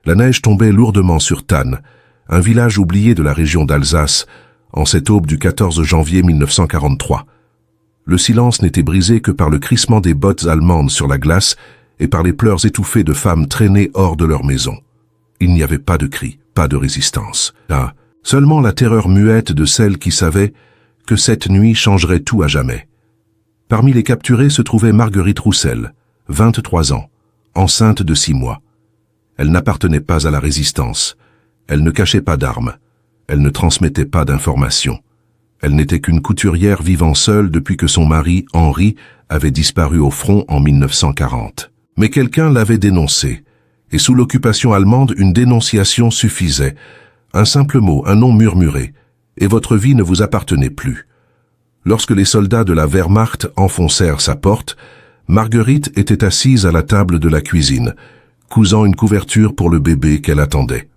La neige tombait lourdement sur Thann, un village oublié de la région d'Alsace, en cette aube du 14 janvier 1943. Le silence n'était brisé que par le crissement des bottes allemandes sur la glace et par les pleurs étouffés de femmes traînées hors de leur maison. Il n'y avait pas de cris, pas de résistance. Là, seulement la terreur muette de celle qui savait que cette nuit changerait tout à jamais. Parmi les capturés se trouvait Marguerite Roussel, 23 ans, enceinte de 6 mois. Elle n'appartenait pas à la résistance. Elle ne cachait pas d'armes. Elle ne transmettait pas d'informations. Elle n'était qu'une couturière vivant seule depuis que son mari, Henri, avait disparu au front en 1940. Mais quelqu'un l'avait dénoncée, et sous l'occupation allemande, une dénonciation suffisait. Un simple mot, un nom murmuré, et votre vie ne vous appartenait plus. Lorsque les soldats de la Wehrmacht enfoncèrent sa porte, Marguerite était assise à la table de la cuisine, cousant une couverture pour le bébé qu'elle attendait.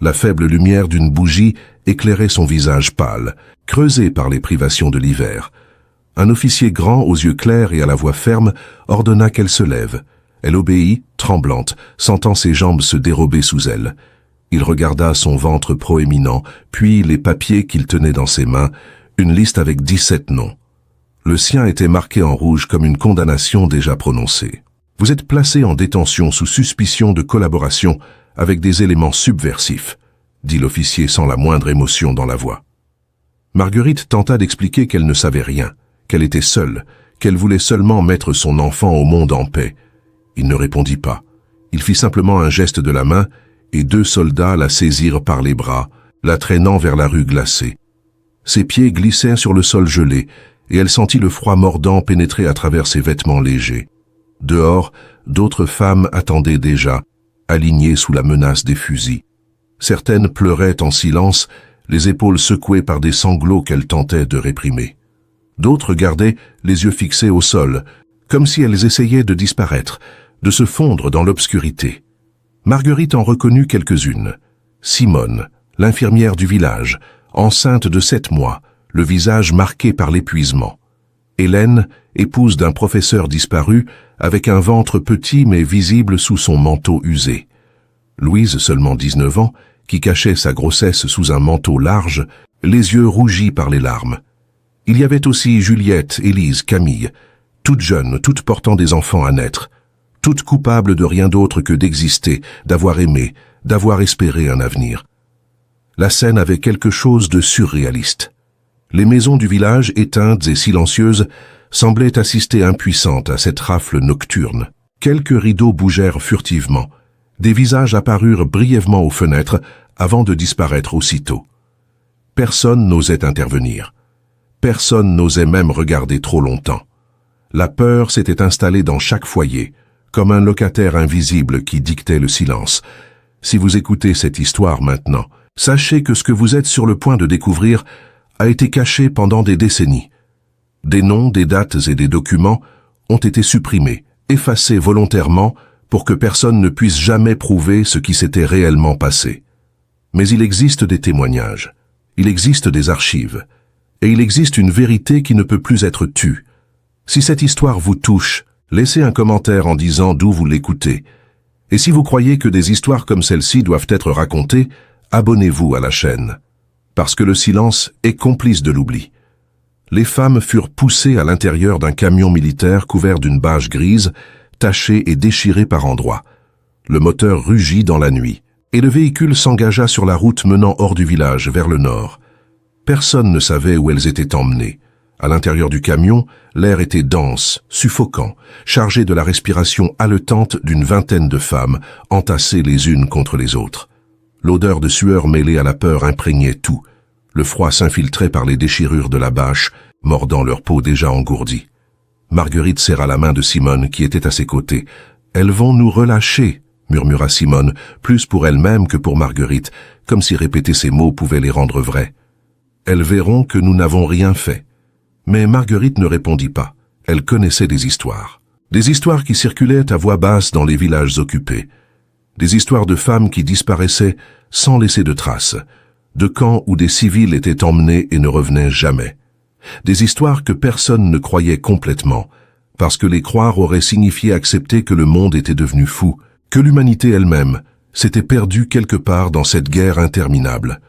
La faible lumière d'une bougie éclairait son visage pâle, creusé par les privations de l'hiver. Un officier grand, aux yeux clairs et à la voix ferme, ordonna qu'elle se lève. Elle obéit, tremblante, sentant ses jambes se dérober sous elle. Il regarda son ventre proéminent, puis les papiers qu'il tenait dans ses mains, une liste avec 17 noms. Le sien était marqué en rouge comme une condamnation déjà prononcée. Vous êtes placé en détention sous suspicion de collaboration avec des éléments subversifs, dit l'officier sans la moindre émotion dans la voix. Marguerite tenta d'expliquer qu'elle ne savait rien, qu'elle était seule, qu'elle voulait seulement mettre son enfant au monde en paix. Il ne répondit pas. Il fit simplement un geste de la main et 2 soldats la saisirent par les bras, la traînant vers la rue glacée. Ses pieds glissèrent sur le sol gelé et elle sentit le froid mordant pénétrer à travers ses vêtements légers. Dehors, d'autres femmes attendaient déjà, alignées sous la menace des fusils. Certaines pleuraient en silence, les épaules secouées par des sanglots qu'elles tentaient de réprimer. D'autres gardaient les yeux fixés au sol, comme si elles essayaient de disparaître, de se fondre dans l'obscurité. Marguerite en reconnut quelques-unes. Simone, l'infirmière du village, enceinte de 7 mois, le visage marqué par l'épuisement. Hélène, épouse d'un professeur disparu, avec un ventre petit mais visible sous son manteau usé. Louise, seulement 19 ans, qui cachait sa grossesse sous un manteau large, les yeux rougis par les larmes. Il y avait aussi Juliette, Élise, Camille, toutes jeunes, toutes portant des enfants à naître, toutes coupables de rien d'autre que d'exister, d'avoir aimé, d'avoir espéré un avenir. La scène avait quelque chose de surréaliste. Les maisons du village, éteintes et silencieuses, semblaient assister impuissantes à cette rafle nocturne. Quelques rideaux bougèrent furtivement. Des visages apparurent brièvement aux fenêtres avant de disparaître aussitôt. Personne n'osait intervenir. Personne n'osait même regarder trop longtemps. La peur s'était installée dans chaque foyer, comme un locataire invisible qui dictait le silence. Si vous écoutez cette histoire maintenant, sachez que ce que vous êtes sur le point de découvrir a été caché pendant des décennies. Des noms, des dates et des documents ont été supprimés, effacés volontairement pour que personne ne puisse jamais prouver ce qui s'était réellement passé. Mais il existe des témoignages, il existe des archives, et il existe une vérité qui ne peut plus être tue. Si cette histoire vous touche, laissez un commentaire en disant d'où vous l'écoutez. Et si vous croyez que des histoires comme celle-ci doivent être racontées, abonnez-vous à la chaîne. Parce que le silence est complice de l'oubli. Les femmes furent poussées à l'intérieur d'un camion militaire couvert d'une bâche grise, taché et déchiré par endroits. Le moteur rugit dans la nuit, et le véhicule s'engagea sur la route menant hors du village, vers le nord. Personne ne savait où elles étaient emmenées. À l'intérieur du camion, l'air était dense, suffocant, chargé de la respiration haletante d'une vingtaine de femmes, entassées les unes contre les autres. L'odeur de sueur mêlée à la peur imprégnait tout. Le froid s'infiltrait par les déchirures de la bâche, mordant leur peau déjà engourdie. Marguerite serra la main de Simone qui était à ses côtés. « Elles vont nous relâcher », murmura Simone, plus pour elle-même que pour Marguerite, comme si répéter ces mots pouvait les rendre vrais. « Elles verront que nous n'avons rien fait. » Mais Marguerite ne répondit pas. Elle connaissait des histoires. Des histoires qui circulaient à voix basse dans les villages occupés. Des histoires de femmes qui disparaissaient sans laisser de traces, de camps où des civils étaient emmenés et ne revenaient jamais. Des histoires que personne ne croyait complètement, parce que les croire aurait signifié accepter que le monde était devenu fou, que l'humanité elle-même s'était perdu quelque part dans cette guerre interminable.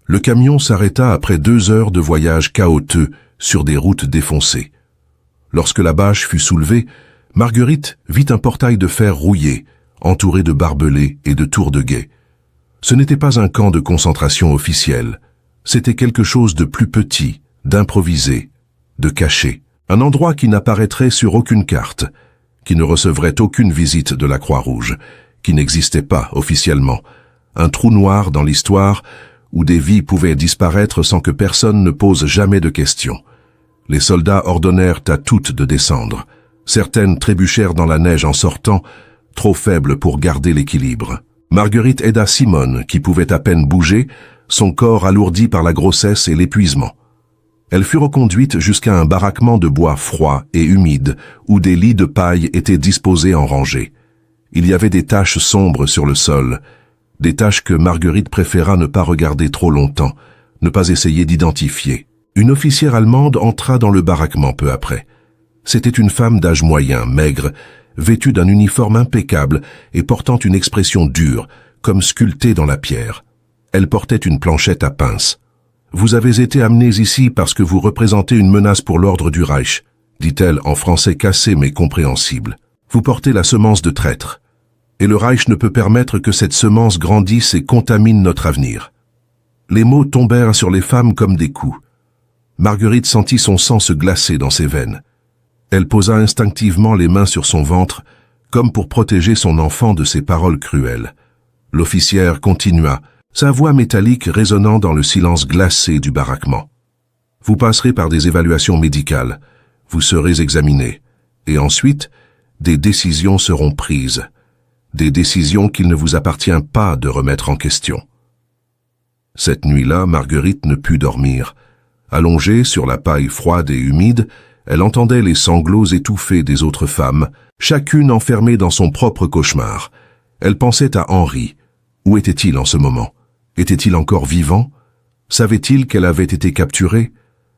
Le camion s'arrêta après 2 heures de voyage chaotique sur des routes défoncées. Lorsque la bâche fut soulevée, Marguerite vit un portail de fer rouillé, entouré de barbelés et de tours de guet. Ce n'était pas un camp de concentration officiel, c'était quelque chose de plus petit, d'improvisé, de caché. Un endroit qui n'apparaîtrait sur aucune carte, qui ne recevrait aucune visite de la Croix-Rouge, qui n'existait pas officiellement. Un trou noir dans l'histoire où des vies pouvaient disparaître sans que personne ne pose jamais de questions. Les soldats ordonnèrent à toutes de descendre. Certaines trébuchèrent dans la neige en sortant, trop faibles pour garder l'équilibre. Marguerite aida Simone, qui pouvait à peine bouger, son corps alourdi par la grossesse et l'épuisement. Elle fut reconduite jusqu'à un baraquement de bois froid et humide, où des lits de paille étaient disposés en rangées. Il y avait des taches sombres sur le sol, des taches que Marguerite préféra ne pas regarder trop longtemps, ne pas essayer d'identifier. Une officière allemande entra dans le baraquement peu après. C'était une femme d'âge moyen, maigre, vêtue d'un uniforme impeccable et portant une expression dure, comme sculptée dans la pierre. Elle portait une planchette à pince. « Vous avez été amenés ici parce que vous représentez une menace pour l'ordre du Reich, dit-elle en français cassé mais compréhensible. Vous portez la semence de traître. Et le Reich ne peut permettre que cette semence grandisse et contamine notre avenir. » Les mots tombèrent sur les femmes comme des coups. Marguerite sentit son sang se glacer dans ses veines. Elle posa instinctivement les mains sur son ventre, comme pour protéger son enfant de ces paroles cruelles. L'officière continua, sa voix métallique résonnant dans le silence glacé du baraquement. « Vous passerez par des évaluations médicales, vous serez examinés, et ensuite, des décisions seront prises. Des décisions qu'il ne vous appartient pas de remettre en question. » Cette nuit-là, Marguerite ne put dormir. Allongée sur la paille froide et humide, elle entendait les sanglots étouffés des autres femmes, chacune enfermée dans son propre cauchemar. Elle pensait à Henri. Où était-il en ce moment? Était-il encore vivant? Savait-il qu'elle avait été capturée?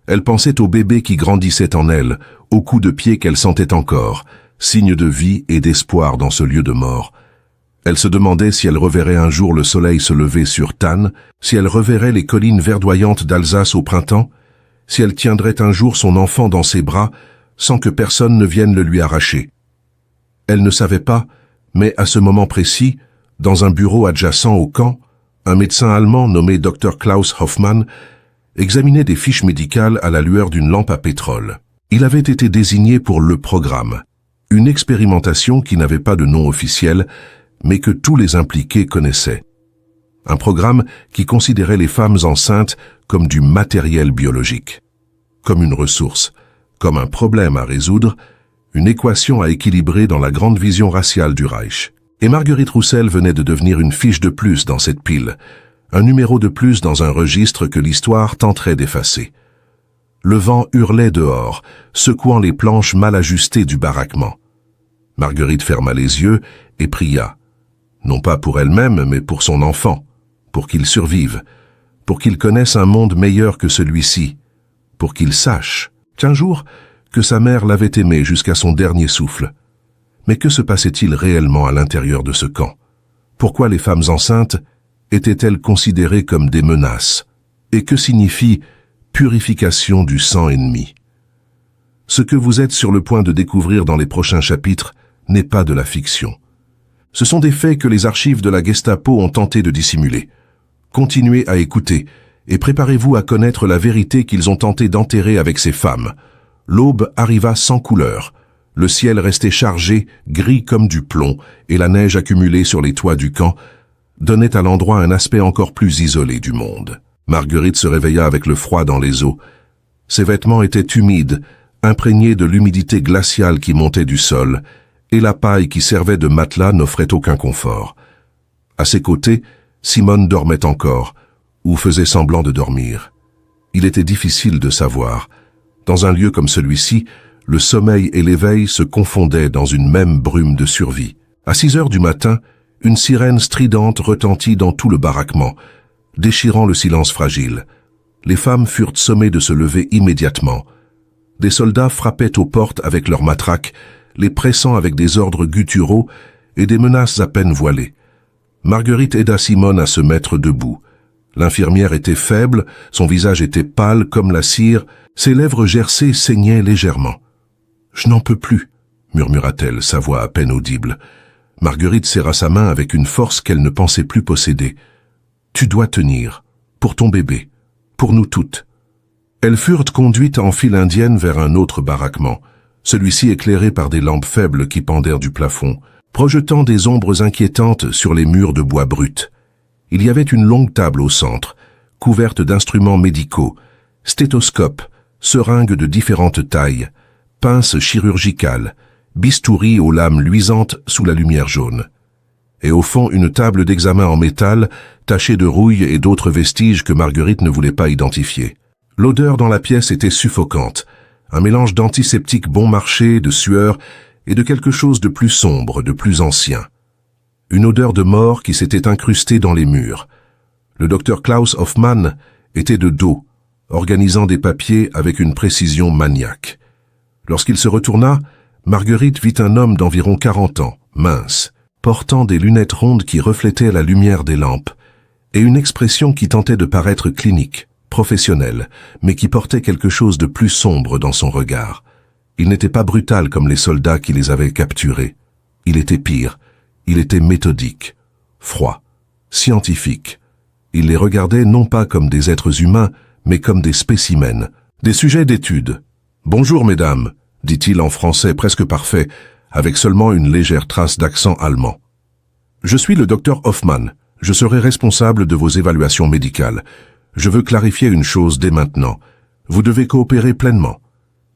Elle pensait au bébé qui grandissait en elle, aux coups de pied qu'elle sentait encore, signe de vie et d'espoir dans ce lieu de mort. Elle se demandait si elle reverrait un jour le soleil se lever sur Thann, si elle reverrait les collines verdoyantes d'Alsace au printemps, si elle tiendrait un jour son enfant dans ses bras sans que personne ne vienne le lui arracher. Elle ne savait pas, mais à ce moment précis, dans un bureau adjacent au camp, un médecin allemand nommé Dr. Klaus Hoffmann examinait des fiches médicales à la lueur d'une lampe à pétrole. Il avait été désigné pour le programme, une expérimentation qui n'avait pas de nom officiel, mais que tous les impliqués connaissaient. Un programme qui considérait les femmes enceintes comme du matériel biologique, comme une ressource, comme un problème à résoudre, une équation à équilibrer dans la grande vision raciale du Reich. Et Marguerite Roussel venait de devenir une fiche de plus dans cette pile, un numéro de plus dans un registre que l'histoire tenterait d'effacer. Le vent hurlait dehors, secouant les planches mal ajustées du baraquement. Marguerite ferma les yeux et pria, non pas pour elle-même, mais pour son enfant, pour qu'il survive, pour qu'il connaisse un monde meilleur que celui-ci, pour qu'il sache, qu'un jour, que sa mère l'avait aimé jusqu'à son dernier souffle. Mais que se passait-il réellement à l'intérieur de ce camp? Pourquoi les femmes enceintes étaient-elles considérées comme des menaces? Et que signifie purification du sang ennemi? Ce que vous êtes sur le point de découvrir dans les prochains chapitres n'est pas de la fiction. Ce sont des faits que les archives de la Gestapo ont tenté de dissimuler. Continuez à écouter et préparez-vous à connaître la vérité qu'ils ont tenté d'enterrer avec ces femmes. L'aube arriva sans couleur. Le ciel restait chargé, gris comme du plomb, et la neige accumulée sur les toits du camp donnait à l'endroit un aspect encore plus isolé du monde. Marguerite se réveilla avec le froid dans les os. Ses vêtements étaient humides, imprégnés de l'humidité glaciale qui montait du sol, et la paille qui servait de matelas n'offrait aucun confort. À ses côtés, Simone dormait encore, ou faisait semblant de dormir. Il était difficile de savoir. Dans un lieu comme celui-ci, le sommeil et l'éveil se confondaient dans une même brume de survie. À 6 heures du matin, une sirène stridente retentit dans tout le baraquement, déchirant le silence fragile. Les femmes furent sommées de se lever immédiatement. Des soldats frappaient aux portes avec leurs matraques, les pressant avec des ordres gutturaux et des menaces à peine voilées. Marguerite aida Simone à se mettre debout. L'infirmière était faible, son visage était pâle comme la cire, ses lèvres gercées saignaient légèrement. « Je n'en peux plus », murmura-t-elle, sa voix à peine audible. Marguerite serra sa main avec une force qu'elle ne pensait plus posséder. « Tu dois tenir, pour ton bébé, pour nous toutes. » Elles furent conduites en file indienne vers un autre baraquement, celui-ci éclairé par des lampes faibles qui pendèrent du plafond, projetant des ombres inquiétantes sur les murs de bois brut. Il y avait une longue table au centre, couverte d'instruments médicaux, stéthoscopes, seringues de différentes tailles, pinces chirurgicales, bistouris aux lames luisantes sous la lumière jaune. Et au fond, une table d'examen en métal, tachée de rouille et d'autres vestiges que Marguerite ne voulait pas identifier. L'odeur dans la pièce était suffocante, un mélange d'antiseptiques bon marché, de sueur et de quelque chose de plus sombre, de plus ancien. Une odeur de mort qui s'était incrustée dans les murs. Le docteur Klaus Hoffmann était de dos, organisant des papiers avec une précision maniaque. Lorsqu'il se retourna, Marguerite vit un homme d'environ 40 ans, mince, portant des lunettes rondes qui reflétaient la lumière des lampes, et une expression qui tentait de paraître clinique, professionnelle, mais qui portait quelque chose de plus sombre dans son regard. Il n'était pas brutal comme les soldats qui les avaient capturés. Il était pire. Il était méthodique, froid, scientifique. Il les regardait non pas comme des êtres humains, mais comme des spécimens, des sujets d'étude. « Bonjour, mesdames », dit-il en français presque parfait, avec seulement une légère trace d'accent allemand. « Je suis le docteur Hoffmann. Je serai responsable de vos évaluations médicales. Je veux clarifier une chose dès maintenant. Vous devez coopérer pleinement.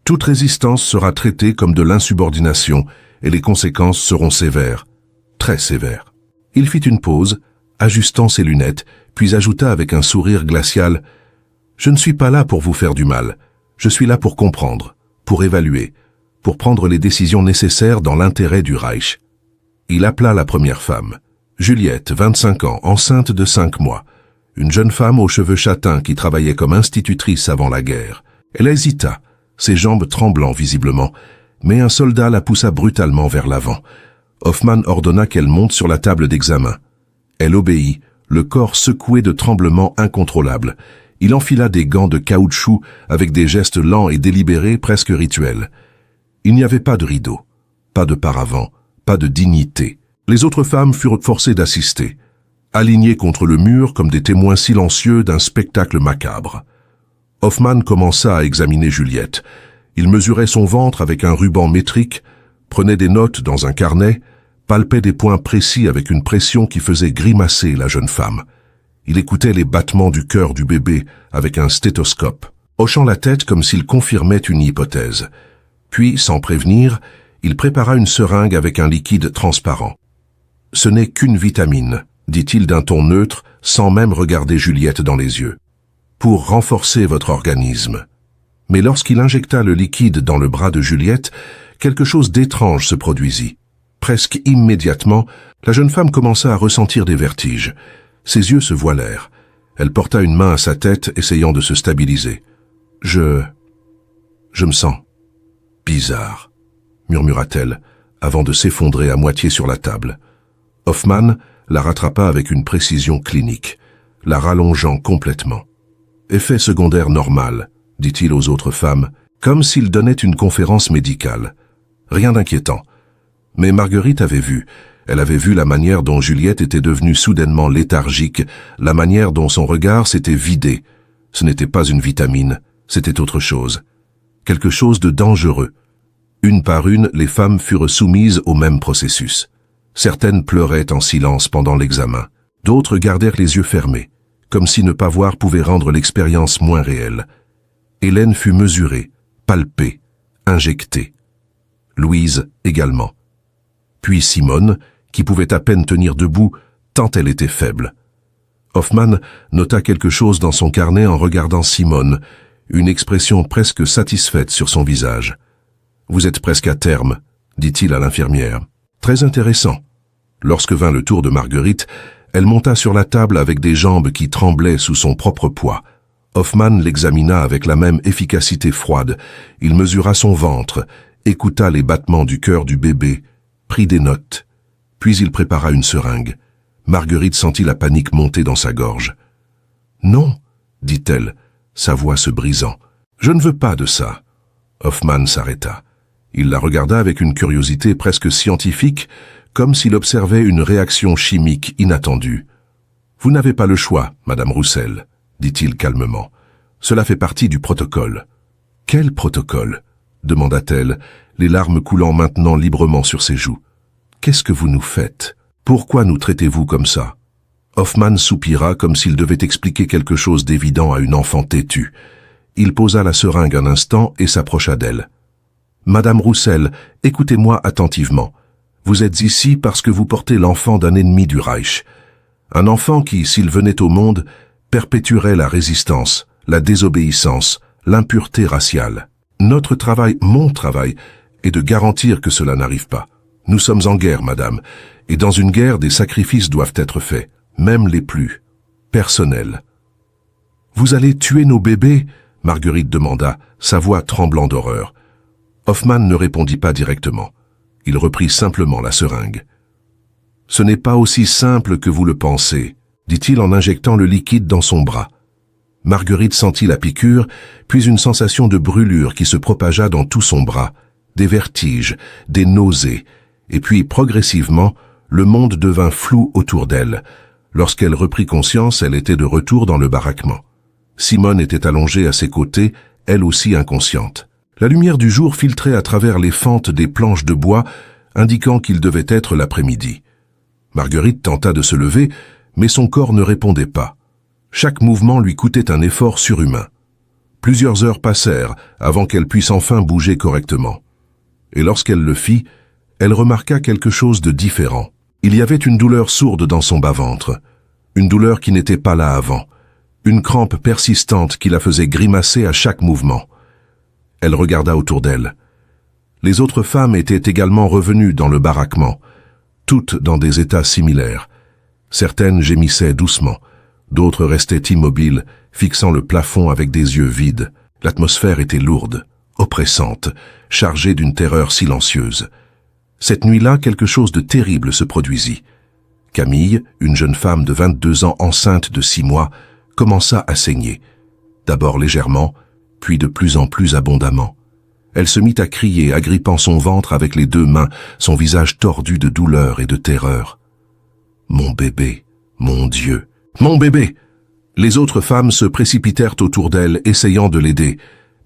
Toute résistance sera traitée comme de l'insubordination et les conséquences seront sévères, très sévères. » Il fit une pause, ajustant ses lunettes, puis ajouta avec un sourire glacial « Je ne suis pas là pour vous faire du mal. Je suis là pour comprendre, pour évaluer, pour prendre les décisions nécessaires dans l'intérêt du Reich. » Il appela la première femme. Juliette, 25 ans, enceinte de 5 mois. Une jeune femme aux cheveux châtains qui travaillait comme institutrice avant la guerre. Elle hésita, ses jambes tremblant visiblement, mais un soldat la poussa brutalement vers l'avant. Hoffmann ordonna qu'elle monte sur la table d'examen. Elle obéit, le corps secoué de tremblements incontrôlables. Il enfila des gants de caoutchouc avec des gestes lents et délibérés presque rituels. Il n'y avait pas de rideau, pas de paravent, pas de dignité. Les autres femmes furent forcées d'assister, alignées contre le mur comme des témoins silencieux d'un spectacle macabre. Hoffmann commença à examiner Juliette. Il mesurait son ventre avec un ruban métrique, prenait des notes dans un carnet, palpait des points précis avec une pression qui faisait grimacer la jeune femme. Il écoutait les battements du cœur du bébé avec un stéthoscope, hochant la tête comme s'il confirmait une hypothèse. Puis, sans prévenir, il prépara une seringue avec un liquide transparent. « Ce n'est qu'une vitamine », dit-il d'un ton neutre, sans même regarder Juliette dans les yeux. « Pour renforcer votre organisme. » Mais lorsqu'il injecta le liquide dans le bras de Juliette, quelque chose d'étrange se produisit. Presque immédiatement, la jeune femme commença à ressentir des vertiges. Ses yeux se voilèrent. Elle porta une main à sa tête, essayant de se stabiliser. « Je me sens bizarre », murmura-t-elle, avant de s'effondrer à moitié sur la table. Hoffmann la rattrapa avec une précision clinique, la rallongeant complètement. « Effet secondaire normal », dit-il aux autres femmes, comme s'il donnait une conférence médicale. Rien d'inquiétant. Mais Marguerite avait vu. Elle avait vu la manière dont Juliette était devenue soudainement léthargique, la manière dont son regard s'était vidé. Ce n'était pas une vitamine, c'était autre chose. Quelque chose de dangereux. Une par une, les femmes furent soumises au même processus. Certaines pleuraient en silence pendant l'examen. D'autres gardèrent les yeux fermés, comme si ne pas voir pouvait rendre l'expérience moins réelle. Hélène fut mesurée, palpée, injectée. Louise également. Puis Simone, qui pouvait à peine tenir debout, tant elle était faible. Hoffmann nota quelque chose dans son carnet en regardant Simone, une expression presque satisfaite sur son visage. « Vous êtes presque à terme », dit-il à l'infirmière. « Très intéressant. » Lorsque vint le tour de Marguerite, elle monta sur la table avec des jambes qui tremblaient sous son propre poids. Hoffmann l'examina avec la même efficacité froide. Il mesura son ventre, écouta les battements du cœur du bébé, prit des notes. Puis il prépara une seringue. Marguerite sentit la panique monter dans sa gorge. « Non, dit-elle, sa voix se brisant. Je ne veux pas de ça. » Hoffmann s'arrêta. Il la regarda avec une curiosité presque scientifique, comme s'il observait une réaction chimique inattendue. « Vous n'avez pas le choix, Madame Roussel, » dit-il calmement. « Cela fait partie du protocole. »« Quel protocole ?» demanda-t-elle, les larmes coulant maintenant librement sur ses joues. « Qu'est-ce que vous nous faites? Pourquoi nous traitez-vous comme ça ?» Hoffmann soupira comme s'il devait expliquer quelque chose d'évident à une enfant têtue. Il posa la seringue un instant et s'approcha d'elle. « Madame Roussel, écoutez-moi attentivement. Vous êtes ici parce que vous portez l'enfant d'un ennemi du Reich. Un enfant qui, s'il venait au monde, perpétuerait la résistance, la désobéissance, l'impureté raciale. Notre travail, mon travail, est de garantir que cela n'arrive pas. Nous sommes en guerre, madame, et dans une guerre, des sacrifices doivent être faits, même les plus personnels. »« Vous allez tuer nos bébés ?» Marguerite demanda, sa voix tremblant d'horreur. Hoffmann ne répondit pas directement. Il reprit simplement la seringue. « Ce n'est pas aussi simple que vous le pensez, » dit-il en injectant le liquide dans son bras. Marguerite sentit la piqûre, puis une sensation de brûlure qui se propagea dans tout son bras, des vertiges, des nausées, et puis progressivement, le monde devint flou autour d'elle. Lorsqu'elle reprit conscience, elle était de retour dans le baraquement. Simone était allongée à ses côtés, elle aussi inconsciente. La lumière du jour filtrait à travers les fentes des planches de bois, indiquant qu'il devait être l'après-midi. Marguerite tenta de se lever, mais son corps ne répondait pas. Chaque mouvement lui coûtait un effort surhumain. Plusieurs heures passèrent avant qu'elle puisse enfin bouger correctement. Et lorsqu'elle le fit, elle remarqua quelque chose de différent. Il y avait une douleur sourde dans son bas-ventre, une douleur qui n'était pas là avant, une crampe persistante qui la faisait grimacer à chaque mouvement. Elle regarda autour d'elle. Les autres femmes étaient également revenues dans le baraquement, toutes dans des états similaires. Certaines gémissaient doucement, d'autres restaient immobiles, fixant le plafond avec des yeux vides. L'atmosphère était lourde, oppressante, chargée d'une terreur silencieuse. Cette nuit-là, quelque chose de terrible se produisit. Camille, une jeune femme de 22 ans enceinte de 6 mois, commença à saigner. D'abord légèrement, puis de plus en plus abondamment. Elle se mit à crier, agrippant son ventre avec les 2 mains, son visage tordu de douleur et de terreur. « Mon bébé, mon Dieu, mon bébé !» Les autres femmes se précipitèrent autour d'elle, essayant de l'aider,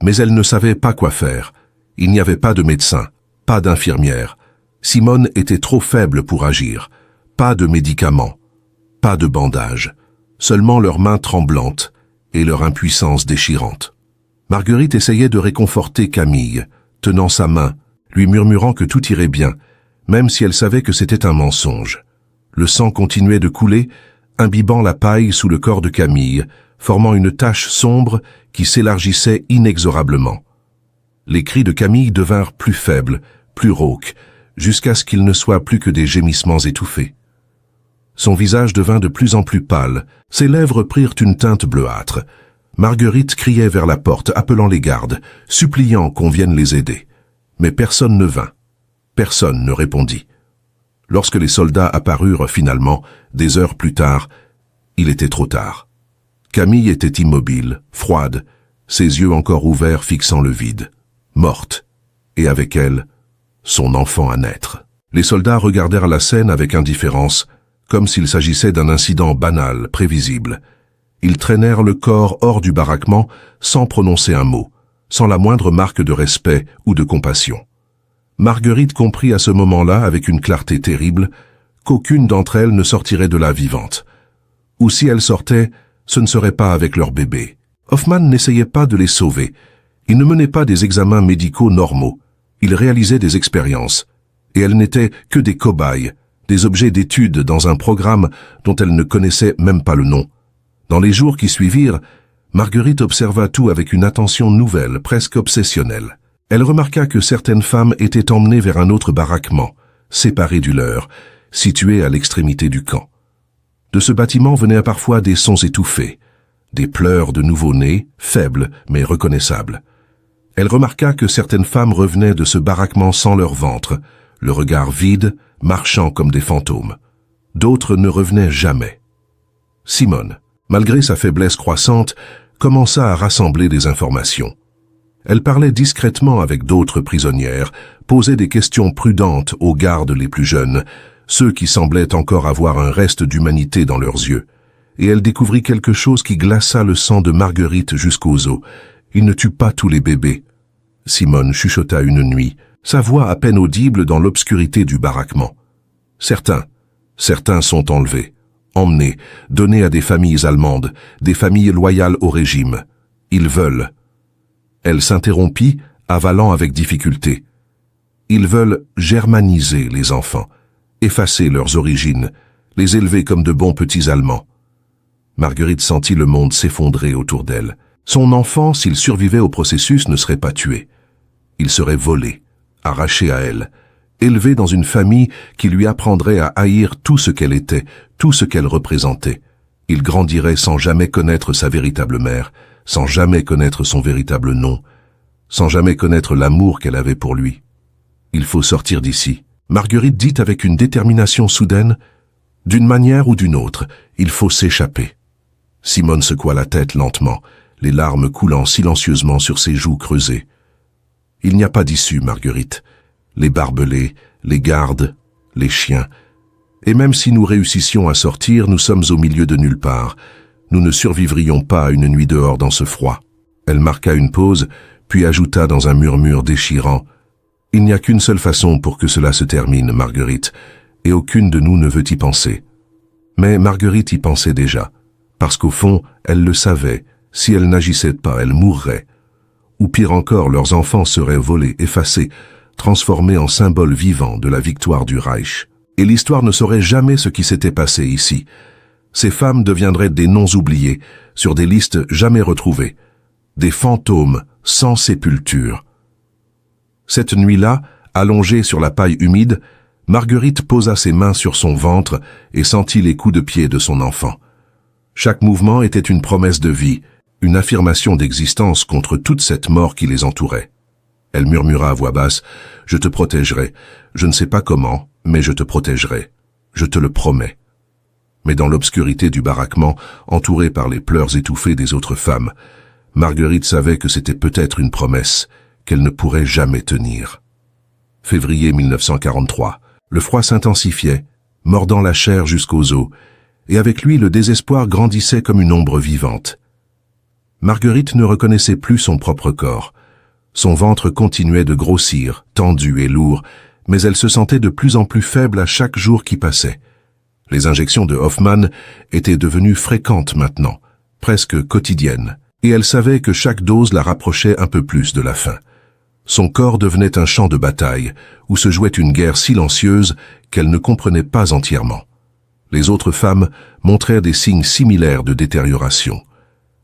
mais elles ne savaient pas quoi faire. Il n'y avait pas de médecin, pas d'infirmière. Simone était trop faible pour agir. Pas de médicaments, pas de bandages, seulement leurs mains tremblantes et leur impuissance déchirante. Marguerite essayait de réconforter Camille, tenant sa main, lui murmurant que tout irait bien, même si elle savait que c'était un mensonge. Le sang continuait de couler, imbibant la paille sous le corps de Camille, formant une tache sombre qui s'élargissait inexorablement. Les cris de Camille devinrent plus faibles, plus rauques, jusqu'à ce qu'ils ne soient plus que des gémissements étouffés. Son visage devint de plus en plus pâle, ses lèvres prirent une teinte bleuâtre. Marguerite criait vers la porte, appelant les gardes, suppliant qu'on vienne les aider. Mais personne ne vint. Personne ne répondit. Lorsque les soldats apparurent finalement, des heures plus tard, il était trop tard. Camille était immobile, froide, ses yeux encore ouverts fixant le vide, morte, et avec elle, son enfant à naître. Les soldats regardèrent la scène avec indifférence, comme s'il s'agissait d'un incident banal, prévisible. Ils traînèrent le corps hors du baraquement sans prononcer un mot, sans la moindre marque de respect ou de compassion. Marguerite comprit à ce moment-là, avec une clarté terrible, qu'aucune d'entre elles ne sortirait de là vivante. Ou si elles sortaient, ce ne serait pas avec leur bébé. Hoffmann n'essayait pas de les sauver. Il ne menait pas des examens médicaux normaux. Il réalisait des expériences. Et elles n'étaient que des cobayes, des objets d'étude dans un programme dont elle ne connaissait même pas le nom. Dans les jours qui suivirent, Marguerite observa tout avec une attention nouvelle, presque obsessionnelle. Elle remarqua que certaines femmes étaient emmenées vers un autre baraquement, séparé du leur, situé à l'extrémité du camp. De ce bâtiment venaient parfois des sons étouffés, des pleurs de nouveau-nés, faibles mais reconnaissables. Elle remarqua que certaines femmes revenaient de ce baraquement sans leur ventre, le regard vide, marchant comme des fantômes. D'autres ne revenaient jamais. Simone, malgré sa faiblesse croissante, commença à rassembler des informations. Elle parlait discrètement avec d'autres prisonnières, posait des questions prudentes aux gardes les plus jeunes, ceux qui semblaient encore avoir un reste d'humanité dans leurs yeux. Et elle découvrit quelque chose qui glaça le sang de Marguerite jusqu'aux os. Il ne tue pas tous les bébés. Simone chuchota une nuit, sa voix à peine audible dans l'obscurité du baraquement. Certains sont enlevés, emmenés, donnés à des familles allemandes, des familles loyales au régime. Ils veulent. Elle s'interrompit, avalant avec difficulté. Ils veulent germaniser les enfants, effacer leurs origines, les élever comme de bons petits Allemands. Marguerite sentit le monde s'effondrer autour d'elle. Son enfant, s'il survivait au processus, ne serait pas tué. Il serait volé, arraché à elle, élevé dans une famille qui lui apprendrait à haïr tout ce qu'elle était, tout ce qu'elle représentait. Il grandirait sans jamais connaître sa véritable mère, sans jamais connaître son véritable nom, sans jamais connaître l'amour qu'elle avait pour lui. Il faut sortir d'ici. Marguerite dit avec une détermination soudaine, d'une manière ou d'une autre, il faut s'échapper. Simone secoua la tête lentement, les larmes coulant silencieusement sur ses joues creusées. Il n'y a pas d'issue, Marguerite. Les barbelés, les gardes, les chiens. Et même si nous réussissions à sortir, nous sommes au milieu de nulle part. Nous ne survivrions pas à une nuit dehors dans ce froid. Elle marqua une pause, puis ajouta dans un murmure déchirant, « Il n'y a qu'une seule façon pour que cela se termine, Marguerite, et aucune de nous ne veut y penser. » Mais Marguerite y pensait déjà, parce qu'au fond, elle le savait, si elle n'agissait pas, elle mourrait. Ou pire encore, leurs enfants seraient volés, effacés, transformés en symboles vivants de la victoire du Reich. Et l'histoire ne saurait jamais ce qui s'était passé ici. Ces femmes deviendraient des noms oubliés, sur des listes jamais retrouvées, des fantômes sans sépulture. Cette nuit-là, allongée sur la paille humide, Marguerite posa ses mains sur son ventre et sentit les coups de pied de son enfant. Chaque mouvement était une promesse de vie, une affirmation d'existence contre toute cette mort qui les entourait. Elle murmura à voix basse, « Je te protégerai. Je ne sais pas comment, mais je te protégerai. Je te le promets. » Mais dans l'obscurité du baraquement, entourée par les pleurs étouffés des autres femmes, Marguerite savait que c'était peut-être une promesse qu'elle ne pourrait jamais tenir. Février 1943. Le froid s'intensifiait, mordant la chair jusqu'aux os, et avec lui le désespoir grandissait comme une ombre vivante. Marguerite ne reconnaissait plus son propre corps. Son ventre continuait de grossir, tendu et lourd, mais elle se sentait de plus en plus faible à chaque jour qui passait. Les injections de Hoffmann étaient devenues fréquentes maintenant, presque quotidiennes, et elle savait que chaque dose la rapprochait un peu plus de la fin. Son corps devenait un champ de bataille, où se jouait une guerre silencieuse qu'elle ne comprenait pas entièrement. Les autres femmes montrèrent des signes similaires de détérioration.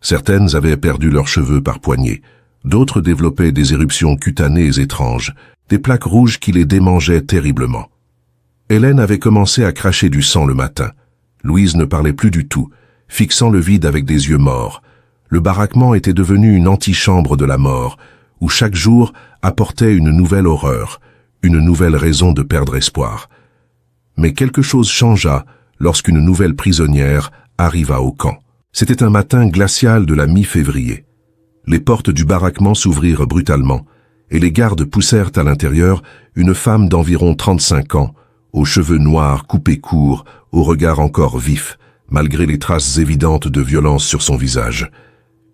Certaines avaient perdu leurs cheveux par poignées, d'autres développaient des éruptions cutanées étranges, des plaques rouges qui les démangeaient terriblement. Hélène avait commencé à cracher du sang le matin. Louise ne parlait plus du tout, fixant le vide avec des yeux morts. Le baraquement était devenu une antichambre de la mort, où chaque jour apportait une nouvelle horreur, une nouvelle raison de perdre espoir. Mais quelque chose changea lorsqu'une nouvelle prisonnière arriva au camp. C'était un matin glacial de la mi-février. Les portes du baraquement s'ouvrirent brutalement, et les gardes poussèrent à l'intérieur une femme d'environ 35 ans, aux cheveux noirs coupés courts, au regard encore vif, malgré les traces évidentes de violence sur son visage.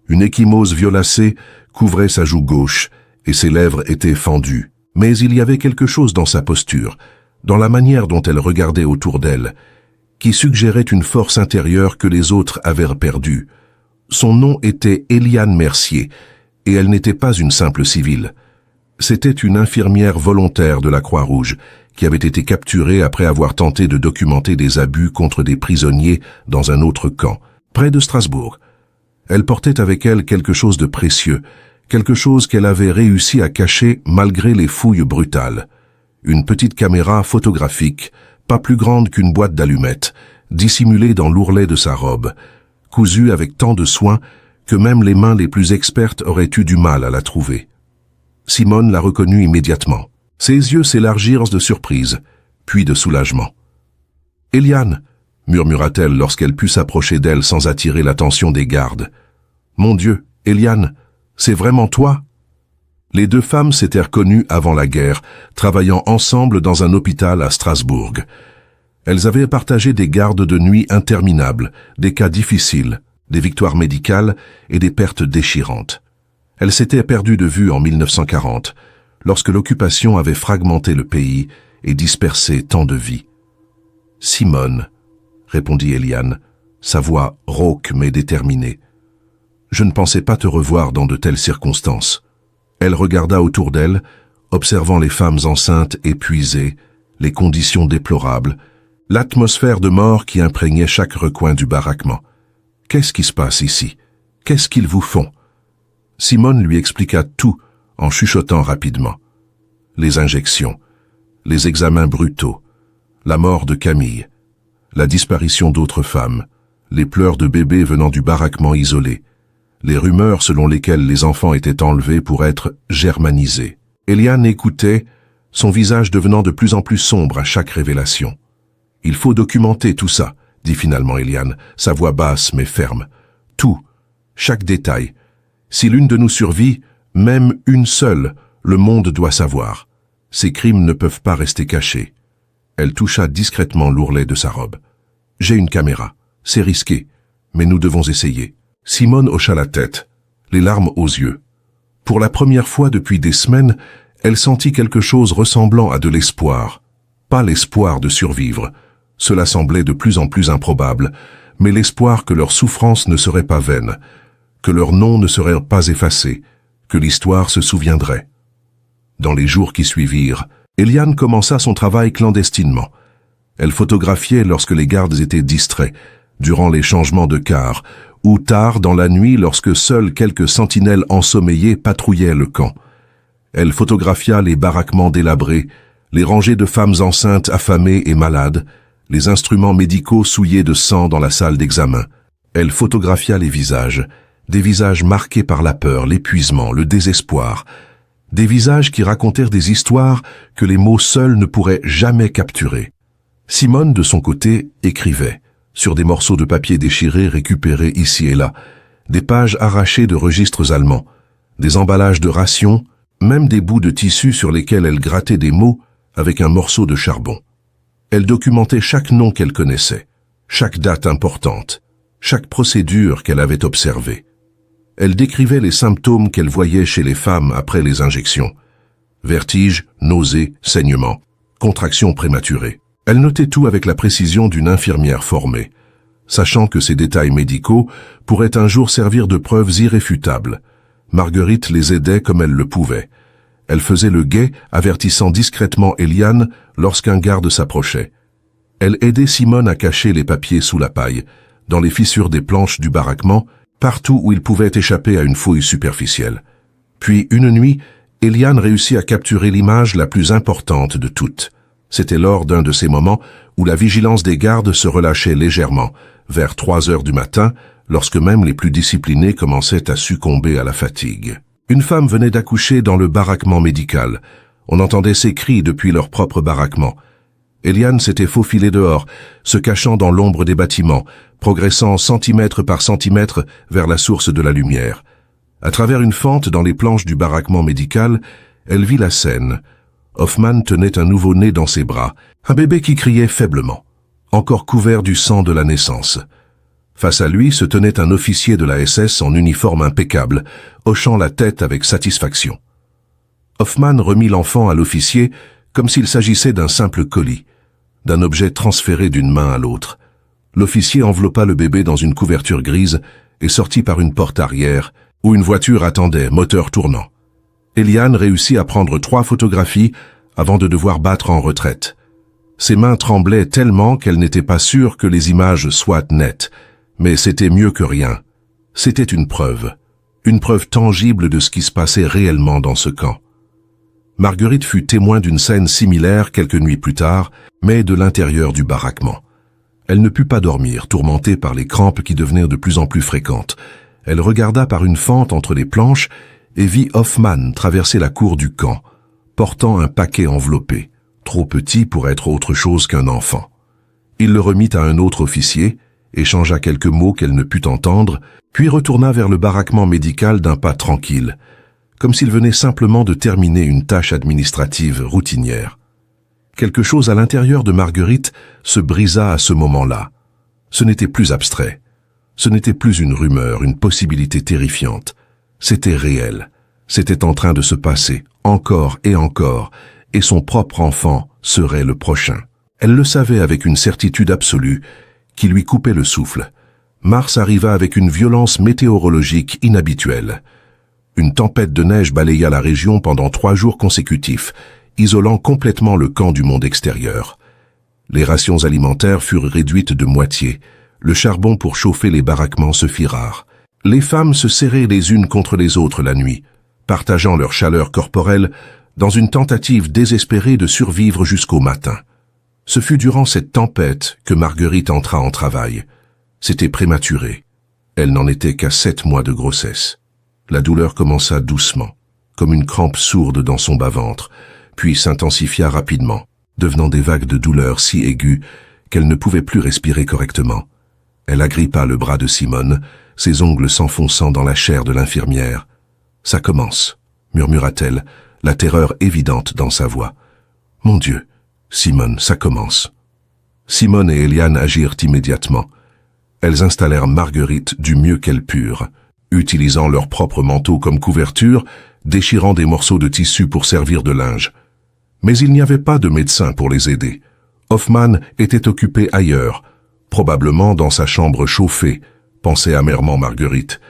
Une ecchymose violacée couvrait sa joue gauche, et ses lèvres étaient fendues. Mais il y avait quelque chose dans sa posture, dans la manière dont elle regardait autour d'elle, qui suggérait une force intérieure que les autres avaient perdue. Son nom était Éliane Mercier, et elle n'était pas une simple civile. C'était une infirmière volontaire de la Croix-Rouge, qui avait été capturée après avoir tenté de documenter des abus contre des prisonniers dans un autre camp, près de Strasbourg. Elle portait avec elle quelque chose de précieux, quelque chose qu'elle avait réussi à cacher malgré les fouilles brutales. Une petite caméra photographique, pas plus grande qu'une boîte d'allumettes, dissimulée dans l'ourlet de sa robe, cousue avec tant de soin que même les mains les plus expertes auraient eu du mal à la trouver. Simone la reconnut immédiatement. Ses yeux s'élargirent de surprise, puis de soulagement. Eliane, murmura-t-elle lorsqu'elle put s'approcher d'elle sans attirer l'attention des gardes. Mon Dieu, Eliane, c'est vraiment toi? Les deux femmes s'étaient reconnues avant la guerre, travaillant ensemble dans un hôpital à Strasbourg. Elles avaient partagé des gardes de nuit interminables, des cas difficiles, des victoires médicales et des pertes déchirantes. Elles s'étaient perdues de vue en 1940, lorsque l'occupation avait fragmenté le pays et dispersé tant de vies. « Simone », répondit Eliane, sa voix rauque mais déterminée. « Je ne pensais pas te revoir dans de telles circonstances. » Elle regarda autour d'elle, observant les femmes enceintes épuisées, les conditions déplorables, l'atmosphère de mort qui imprégnait chaque recoin du baraquement. « Qu'est-ce qui se passe ici? Qu'est-ce qu'ils vous font ?» Simone lui expliqua tout en chuchotant rapidement. Les injections, les examens brutaux, la mort de Camille, la disparition d'autres femmes, les pleurs de bébés venant du baraquement isolé, les rumeurs selon lesquelles les enfants étaient enlevés pour être germanisés. Eliane écoutait, son visage devenant de plus en plus sombre à chaque révélation. « Il faut documenter tout ça », dit finalement Eliane, sa voix basse mais ferme. « Tout, chaque détail. Si l'une de nous survit, même une seule, le monde doit savoir. Ces crimes ne peuvent pas rester cachés. » Elle toucha discrètement l'ourlet de sa robe. « J'ai une caméra. C'est risqué, mais nous devons essayer. » Simone hocha la tête, les larmes aux yeux. Pour la première fois depuis des semaines, elle sentit quelque chose ressemblant à de l'espoir. Pas l'espoir de survivre. Cela semblait de plus en plus improbable, mais l'espoir que leur souffrance ne serait pas vaine, que leur nom ne serait pas effacé, que l'histoire se souviendrait. Dans les jours qui suivirent, Eliane commença son travail clandestinement. Elle photographiait lorsque les gardes étaient distraits, durant les changements de quart, ou tard dans la nuit lorsque seuls quelques sentinelles ensommeillées patrouillaient le camp. Elle photographia les baraquements délabrés, les rangées de femmes enceintes affamées et malades, les instruments médicaux souillés de sang dans la salle d'examen. Elle photographia les visages, des visages marqués par la peur, l'épuisement, le désespoir, des visages qui racontèrent des histoires que les mots seuls ne pourraient jamais capturer. Simone, de son côté, écrivait, sur des morceaux de papier déchirés récupérés ici et là, des pages arrachées de registres allemands, des emballages de rations, même des bouts de tissu sur lesquels elle grattait des mots avec un morceau de charbon. Elle documentait chaque nom qu'elle connaissait, chaque date importante, chaque procédure qu'elle avait observée. Elle décrivait les symptômes qu'elle voyait chez les femmes après les injections. Vertiges, nausées, saignements, contractions prématurées. Elle notait tout avec la précision d'une infirmière formée, sachant que ces détails médicaux pourraient un jour servir de preuves irréfutables. Marguerite les aidait comme elle le pouvait. Elle faisait le guet, avertissant discrètement Eliane lorsqu'un garde s'approchait. Elle aidait Simone à cacher les papiers sous la paille, dans les fissures des planches du baraquement, partout où ils pouvaient échapper à une fouille superficielle. Puis, une nuit, Eliane réussit à capturer l'image la plus importante de toutes. C'était lors d'un de ces moments où la vigilance des gardes se relâchait légèrement, vers 3 heures du matin, lorsque même les plus disciplinés commençaient à succomber à la fatigue. Une femme venait d'accoucher dans le baraquement médical. On entendait ses cris depuis leur propre baraquement. Eliane s'était faufilée dehors, se cachant dans l'ombre des bâtiments, progressant centimètre par centimètre vers la source de la lumière. À travers une fente dans les planches du baraquement médical, elle vit la scène. Hoffmann tenait un nouveau-né dans ses bras, un bébé qui criait faiblement, encore couvert du sang de la naissance. Face à lui se tenait un officier de la SS en uniforme impeccable, hochant la tête avec satisfaction. Hoffmann remit l'enfant à l'officier comme s'il s'agissait d'un simple colis, d'un objet transféré d'une main à l'autre. L'officier enveloppa le bébé dans une couverture grise et sortit par une porte arrière, où une voiture attendait, moteur tournant. Eliane réussit à prendre 3 photographies avant de devoir battre en retraite. Ses mains tremblaient tellement qu'elle n'était pas sûre que les images soient nettes, mais c'était mieux que rien. C'était une preuve tangible de ce qui se passait réellement dans ce camp. Marguerite fut témoin d'une scène similaire quelques nuits plus tard, mais de l'intérieur du baraquement. Elle ne put pas dormir, tourmentée par les crampes qui devenaient de plus en plus fréquentes. Elle regarda par une fente entre les planches et vit Hoffmann traverser la cour du camp, portant un paquet enveloppé, trop petit pour être autre chose qu'un enfant. Il le remit à un autre officier, échangea quelques mots qu'elle ne put entendre, puis retourna vers le baraquement médical d'un pas tranquille, comme s'il venait simplement de terminer une tâche administrative routinière. Quelque chose à l'intérieur de Marguerite se brisa à ce moment-là. Ce n'était plus abstrait. Ce n'était plus une rumeur, une possibilité terrifiante. C'était réel. C'était en train de se passer, encore, et son propre enfant serait le prochain. Elle le savait avec une certitude absolue qui lui coupait le souffle. Mars arriva avec une violence météorologique inhabituelle. Une tempête de neige balaya la région pendant 3 jours consécutifs, isolant complètement le camp du monde extérieur. Les rations alimentaires furent réduites de moitié. Le charbon pour chauffer les baraquements se fit rare. Les femmes se serraient les unes contre les autres la nuit, partageant leur chaleur corporelle dans une tentative désespérée de survivre jusqu'au matin. Ce fut durant cette tempête que Marguerite entra en travail. C'était prématuré. Elle n'en était qu'à 7 mois de grossesse. La douleur commença doucement, comme une crampe sourde dans son bas-ventre, puis s'intensifia rapidement, devenant des vagues de douleur si aiguës qu'elle ne pouvait plus respirer correctement. Elle agrippa le bras de Simone, ses ongles s'enfonçant dans la chair de l'infirmière. « Ça commence », murmura-t-elle, la terreur évidente dans sa voix. « Mon Dieu, Simone, ça commence. » Simone et Eliane agirent immédiatement. Elles installèrent Marguerite du mieux qu'elles purent, utilisant leur propre manteau comme couverture, déchirant des morceaux de tissu pour servir de linge. Mais il n'y avait pas de médecin pour les aider. Hoffmann était occupé ailleurs, probablement dans sa chambre chauffée, pensait amèrement Marguerite.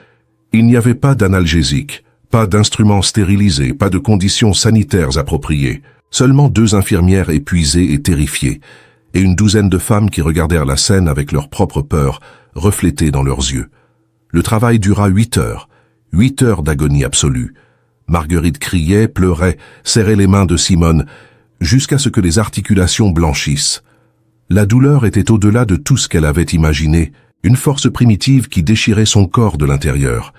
Il n'y avait pas d'analgésique, pas d'instruments stérilisés, pas de conditions sanitaires appropriées, seulement 2 infirmières épuisées et terrifiées, et une douzaine de femmes qui regardèrent la scène avec leur propre peur reflétée dans leurs yeux. Le travail dura 8 heures, 8 heures d'agonie absolue. Marguerite criait, pleurait, serrait les mains de Simone, jusqu'à ce que les articulations blanchissent. La douleur était au-delà de tout ce qu'elle avait imaginé, une force primitive qui déchirait son corps de l'intérieur.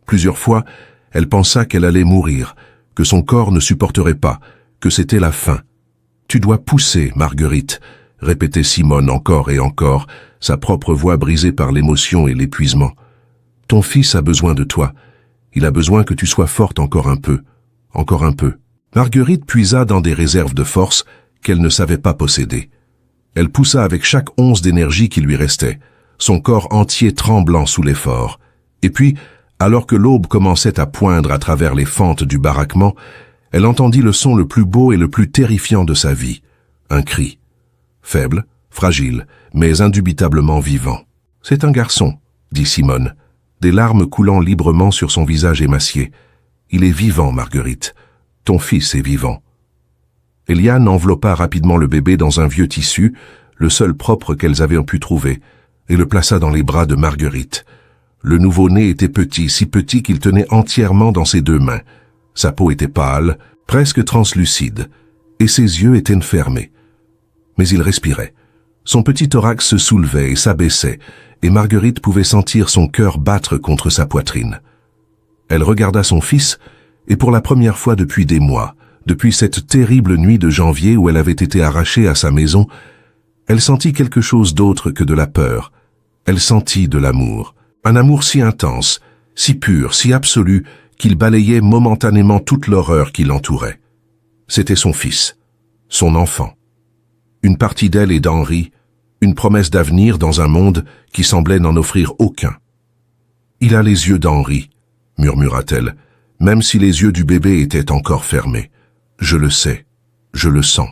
Plusieurs fois, elle pensa qu'elle allait mourir, que son corps ne supporterait pas, que c'était la fin. « Tu dois pousser, Marguerite », répétait Simone encore et encore, sa propre voix brisée par l'émotion et l'épuisement. « Ton fils a besoin de toi. Il a besoin que tu sois forte encore un peu. Encore un peu. » Marguerite puisa dans des réserves de force qu'elle ne savait pas posséder. Elle poussa avec chaque once d'énergie qui lui restait, son corps entier tremblant sous l'effort. Et puis, alors que l'aube commençait à poindre à travers les fentes du baraquement, elle entendit le son le plus beau et le plus terrifiant de sa vie, un cri. Faible, fragile, mais indubitablement vivant. « C'est un garçon », dit Simone, des larmes coulant librement sur son visage émacié. « Il est vivant, Marguerite. Ton fils est vivant. » Eliane enveloppa rapidement le bébé dans un vieux tissu, le seul propre qu'elles avaient pu trouver, et le plaça dans les bras de Marguerite. Le nouveau-né était petit, si petit qu'il tenait entièrement dans ses 2 mains. Sa peau était pâle, presque translucide, et ses yeux étaient fermés. Mais il respirait. Son petit thorax se soulevait et s'abaissait, et Marguerite pouvait sentir son cœur battre contre sa poitrine. Elle regarda son fils, et pour la première fois depuis des mois, depuis cette terrible nuit de janvier où elle avait été arrachée à sa maison, elle sentit quelque chose d'autre que de la peur. Elle sentit de l'amour. Un amour si intense, si pur, si absolu, qu'il balayait momentanément toute l'horreur qui l'entourait. C'était son fils, son enfant. Une partie d'elle et d'Henri, une promesse d'avenir dans un monde qui semblait n'en offrir aucun. « Il a les yeux d'Henri », murmura-t-elle, même si les yeux du bébé étaient encore fermés. « Je le sais, je le sens. »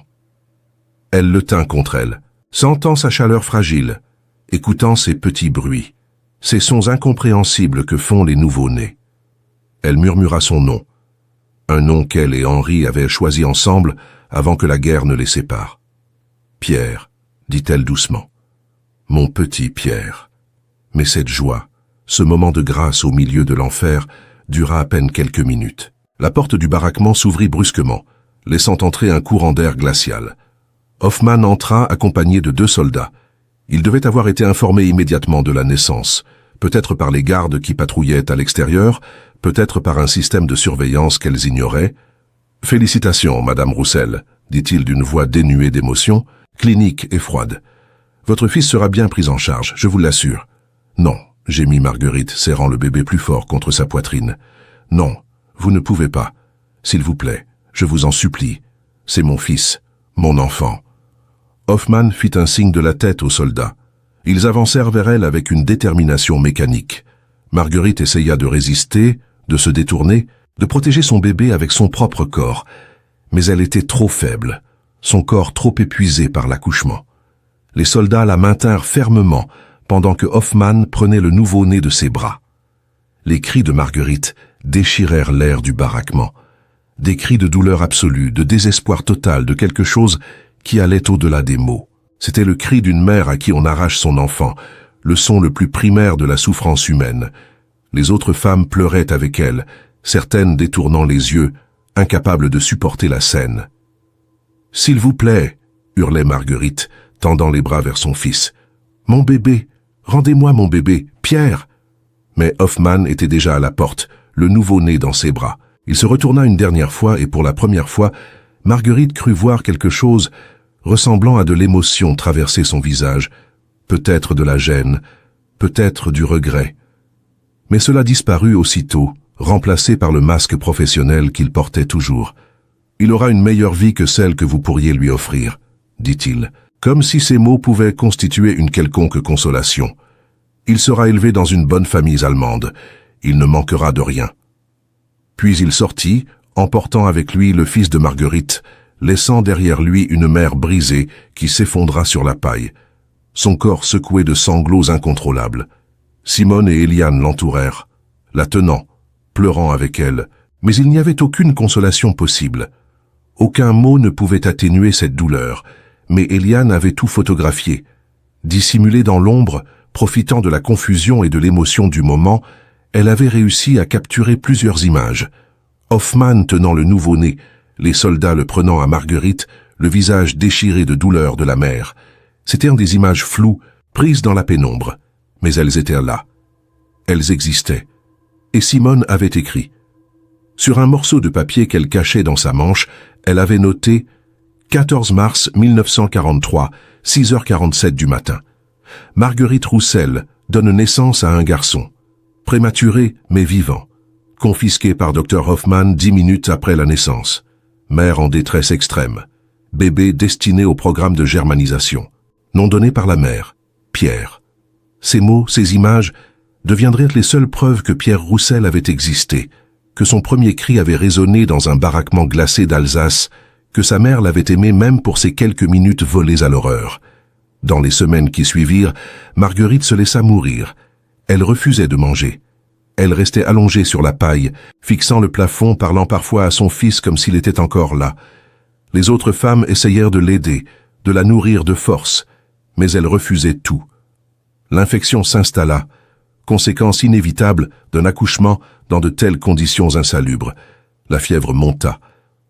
Elle le tint contre elle, sentant sa chaleur fragile, écoutant ces petits bruits, ces sons incompréhensibles que font les nouveau-nés. Elle murmura son nom, un nom qu'elle et Henri avaient choisi ensemble avant que la guerre ne les sépare. « Pierre », dit-elle doucement, « mon petit Pierre. » Mais cette joie, ce moment de grâce au milieu de l'enfer, dura à peine quelques minutes. La porte du baraquement s'ouvrit brusquement, laissant entrer un courant d'air glacial. Hoffmann entra accompagné de 2 soldats. Il devait avoir été informé immédiatement de la naissance, peut-être par les gardes qui patrouillaient à l'extérieur, peut-être par un système de surveillance qu'elles ignoraient. « Félicitations, Madame Roussel », dit-il d'une voix dénuée d'émotion, clinique et froide. Votre fils sera bien pris en charge, je vous l'assure. Non, gémit Marguerite, serrant le bébé plus fort contre sa poitrine. Non, vous ne pouvez pas. S'il vous plaît, je vous en supplie. C'est mon fils, mon enfant. Hoffmann fit un signe de la tête aux soldats. Ils avancèrent vers elle avec une détermination mécanique. Marguerite essaya de résister, de se détourner, de protéger son bébé avec son propre corps. Mais elle était trop faible, son corps trop épuisé par l'accouchement. Les soldats la maintinrent fermement pendant que Hoffmann prenait le nouveau-né de ses bras. Les cris de Marguerite déchirèrent l'air du baraquement. Des cris de douleur absolue, de désespoir total, de quelque chose qui allait au-delà des mots. C'était le cri d'une mère à qui on arrache son enfant, le son le plus primaire de la souffrance humaine. Les autres femmes pleuraient avec elle, certaines détournant les yeux, incapables de supporter la scène. « S'il vous plaît !» hurlait Marguerite, tendant les bras vers son fils. « Mon bébé! Rendez-moi mon bébé! Pierre !» Mais Hoffmann était déjà à la porte, le nouveau-né dans ses bras. Il se retourna une dernière fois et pour la première fois, Marguerite crut voir quelque chose ressemblant à de l'émotion traverser son visage, peut-être de la gêne, peut-être du regret. Mais cela disparut aussitôt, remplacé par le masque professionnel qu'il portait toujours. « Il aura une meilleure vie que celle que vous pourriez lui offrir », dit-il, comme si ces mots pouvaient constituer une quelconque consolation. « Il sera élevé dans une bonne famille allemande. Il ne manquera de rien. » Puis il sortit, emportant avec lui le fils de Marguerite, laissant derrière lui une mère brisée qui s'effondra sur la paille, son corps secoué de sanglots incontrôlables. Simone et Eliane l'entourèrent, la tenant, pleurant avec elle, mais il n'y avait aucune consolation possible. Aucun mot ne pouvait atténuer cette douleur, mais Eliane avait tout photographié. Dissimulée dans l'ombre, profitant de la confusion et de l'émotion du moment, elle avait réussi à capturer plusieurs images. Hoffmann tenant le nouveau-né, les soldats le prenant à Marguerite, le visage déchiré de douleur de la mère. C'étaient des images floues, prises dans la pénombre, mais elles étaient là. Elles existaient. Et Simone avait écrit. Sur un morceau de papier qu'elle cachait dans sa manche, elle avait noté « 14 mars 1943, 6h47 du matin. Marguerite Roussel donne naissance à un garçon. Prématuré mais vivant. Confisqué par Dr Hoffmann 10 minutes après la naissance. Mère en détresse extrême. Bébé destiné au programme de germanisation. Nom donné par la mère. Pierre. » Ces mots, ces images, deviendraient les seules preuves que Pierre Roussel avait existé, que son premier cri avait résonné dans un baraquement glacé d'Alsace, que sa mère l'avait aimé même pour ces quelques minutes volées à l'horreur. Dans les semaines qui suivirent, Marguerite se laissa mourir. Elle refusait de manger. Elle restait allongée sur la paille, fixant le plafond, parlant parfois à son fils comme s'il était encore là. Les autres femmes essayèrent de l'aider, de la nourrir de force, mais elle refusait tout. L'infection s'installa, conséquence inévitable d'un accouchement dans de telles conditions insalubres. La fièvre monta.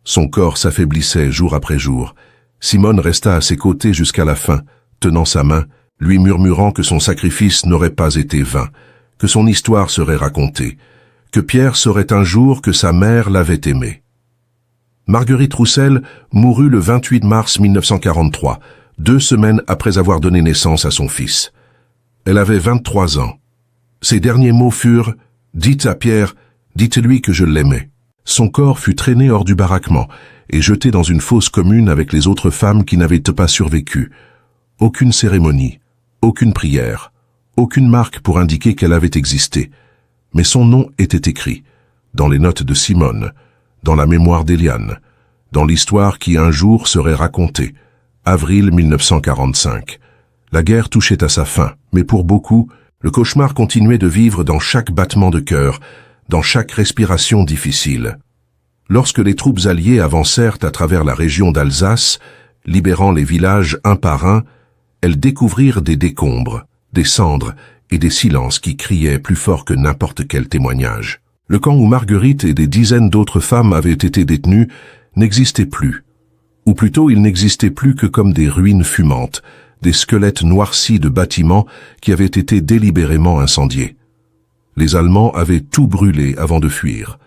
Son corps s'affaiblissait jour après jour. Simone resta à ses côtés jusqu'à la fin, tenant sa main, lui murmurant que son sacrifice n'aurait pas été vain, que son histoire serait racontée, que Pierre saurait un jour que sa mère l'avait aimé. Marguerite Roussel mourut le 28 mars 1943, 2 semaines après avoir donné naissance à son fils. Elle avait 23 ans. Ses derniers mots furent « Dites à Pierre, dites-lui que je l'aimais ». Son corps fut traîné hors du baraquement et jeté dans une fosse commune avec les autres femmes qui n'avaient pas survécu. Aucune cérémonie, aucune prière, aucune marque pour indiquer qu'elle avait existé. Mais son nom était écrit, dans les notes de Simone, dans la mémoire d'Eliane, dans l'histoire qui un jour serait racontée. Avril 1945. La guerre touchait à sa fin, mais pour beaucoup, le cauchemar continuait de vivre dans chaque battement de cœur, dans chaque respiration difficile. Lorsque les troupes alliées avancèrent à travers la région d'Alsace, libérant les villages un par un, elles découvrirent des décombres, des cendres et des silences qui criaient plus fort que n'importe quel témoignage. Le camp où Marguerite et des dizaines d'autres femmes avaient été détenues n'existait plus. Ou plutôt, il n'existait plus que comme des ruines fumantes, des squelettes noircis de bâtiments qui avaient été délibérément incendiés. Les Allemands avaient tout brûlé avant de fuir,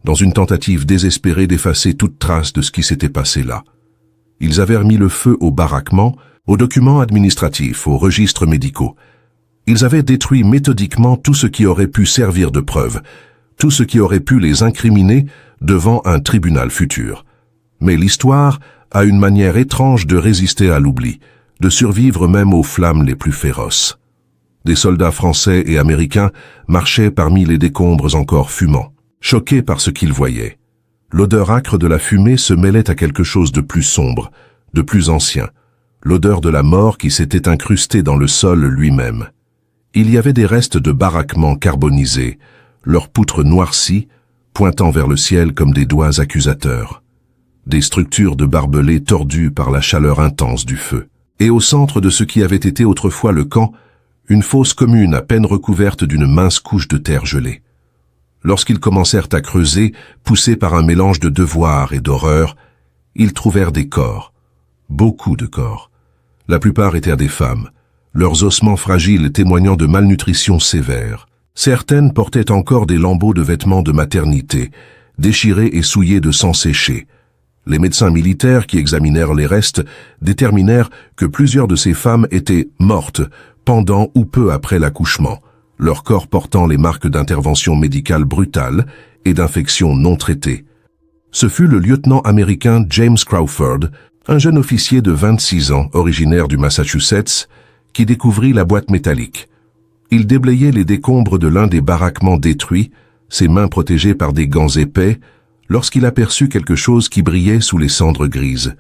dans une tentative désespérée d'effacer toute trace de ce qui s'était passé là. Ils avaient remis le feu au baraquement, aux documents administratifs, aux registres médicaux. Ils avaient détruit méthodiquement tout ce qui aurait pu servir de preuve, tout ce qui aurait pu les incriminer devant un tribunal futur. Mais l'histoire a une manière étrange de résister à l'oubli, de survivre même aux flammes les plus féroces. Des soldats français et américains marchaient parmi les décombres encore fumants, choqués par ce qu'ils voyaient. L'odeur âcre de la fumée se mêlait à quelque chose de plus sombre, de plus ancien, l'odeur de la mort qui s'était incrustée dans le sol lui-même. Il y avait des restes de baraquements carbonisés, leurs poutres noircies, pointant vers le ciel comme des doigts accusateurs. Des structures de barbelés tordues par la chaleur intense du feu. Et au centre de ce qui avait été autrefois le camp, une fosse commune à peine recouverte d'une mince couche de terre gelée. Lorsqu'ils commencèrent à creuser, poussés par un mélange de devoir et d'horreur, ils trouvèrent des corps. Beaucoup de corps. La plupart étaient des femmes, leurs ossements fragiles témoignant de malnutrition sévère. Certaines portaient encore des lambeaux de vêtements de maternité, déchirés et souillés de sang séché. Les médecins militaires qui examinèrent les restes déterminèrent que plusieurs de ces femmes étaient mortes pendant ou peu après l'accouchement, leur corps portant les marques d'intervention médicale brutale et d'infections non traitées. Ce fut le lieutenant américain James Crawford, un jeune officier de 26 ans, originaire du Massachusetts, qui découvrit la boîte métallique. Il déblayait les décombres de l'un des baraquements détruits, ses mains protégées par des gants épais, lorsqu'il aperçut quelque chose qui brillait sous les cendres grises.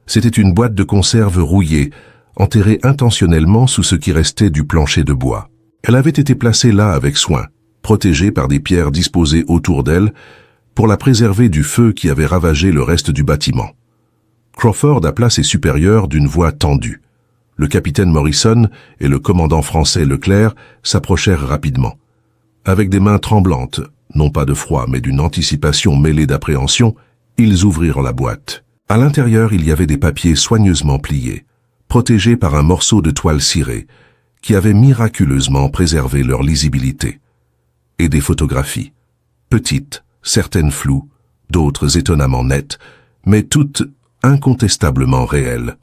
C'était une boîte de conserve rouillée, enterrée intentionnellement sous ce qui restait du plancher de bois. Elle avait été placée là avec soin, protégée par des pierres disposées autour d'elle, pour la préserver du feu qui avait ravagé le reste du bâtiment. Crawford appela ses supérieurs d'une voix tendue. Le capitaine Morrison et le commandant français Leclerc s'approchèrent rapidement. Avec des mains tremblantes, non pas de froid mais d'une anticipation mêlée d'appréhension, ils ouvrirent la boîte. À l'intérieur, il y avait des papiers soigneusement pliés, protégés par un morceau de toile cirée, qui avait miraculeusement préservé leur lisibilité. Et des photographies, petites, certaines floues, d'autres étonnamment nettes, mais toutes incontestablement réelles.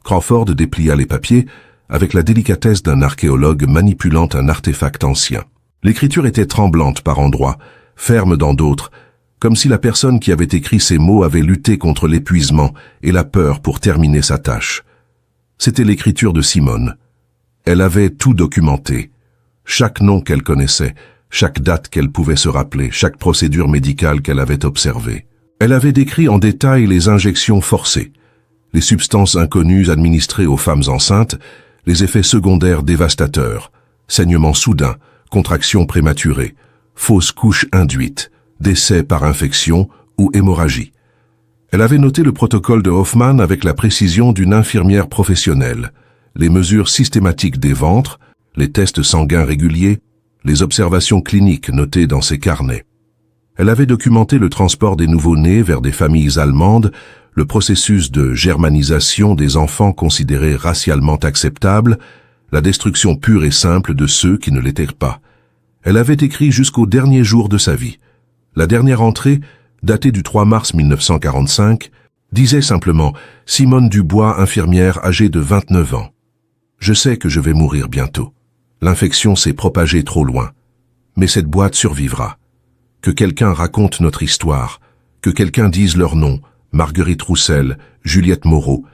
Crawford déplia les papiers avec la délicatesse d'un archéologue manipulant un artefact ancien. L'écriture était tremblante par endroits, ferme dans d'autres, comme si la personne qui avait écrit ces mots avait lutté contre l'épuisement et la peur pour terminer sa tâche. C'était l'écriture de Simone. Elle avait tout documenté. Chaque nom qu'elle connaissait, chaque date qu'elle pouvait se rappeler, chaque procédure médicale qu'elle avait observée. Elle avait décrit en détail les injections forcées, les substances inconnues administrées aux femmes enceintes, les effets secondaires dévastateurs, saignements soudains, contractions prématurées, fausses couches induites, décès par infection ou hémorragie. Elle avait noté le protocole de Hoffman avec la précision d'une infirmière professionnelle, les mesures systématiques des ventres, les tests sanguins réguliers, les observations cliniques notées dans ses carnets. Elle avait documenté le transport des nouveau-nés vers des familles allemandes, le processus de germanisation des enfants considérés racialement acceptables, la destruction pure et simple de ceux qui ne l'étaient pas. Elle avait écrit jusqu'au dernier jour de sa vie. La dernière entrée, datée du 3 mars 1945, disait simplement « Simone Dubois, infirmière âgée de 29 ans. Je sais que je vais mourir bientôt. L'infection s'est propagée trop loin. Mais cette boîte survivra. Que quelqu'un raconte notre histoire, que quelqu'un dise leur nom, Marguerite Roussel, Juliette Moreau,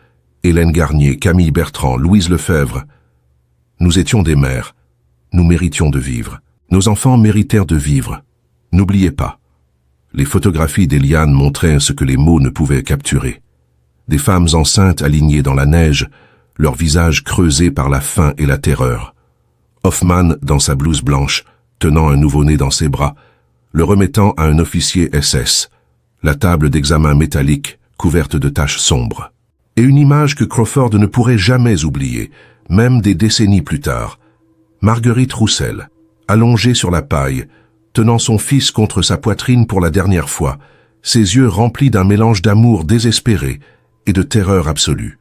Hélène Garnier, Camille Bertrand, Louise Lefebvre. Nous étions des mères. Nous méritions de vivre. Nos enfants méritèrent de vivre. N'oubliez pas. Les photographies d'Eliane montraient ce que les mots ne pouvaient capturer. Des femmes enceintes alignées dans la neige, leurs visages creusés par la faim et la terreur. Hoffman, dans sa blouse blanche, tenant un nouveau-né dans ses bras, le remettant à un officier SS, la table d'examen métallique couverte de taches sombres. Et une image que Crawford ne pourrait jamais oublier, même des décennies plus tard. Marguerite Roussel, allongée sur la paille, tenant son fils contre sa poitrine pour la dernière fois, ses yeux remplis d'un mélange d'amour désespéré et de terreur absolue.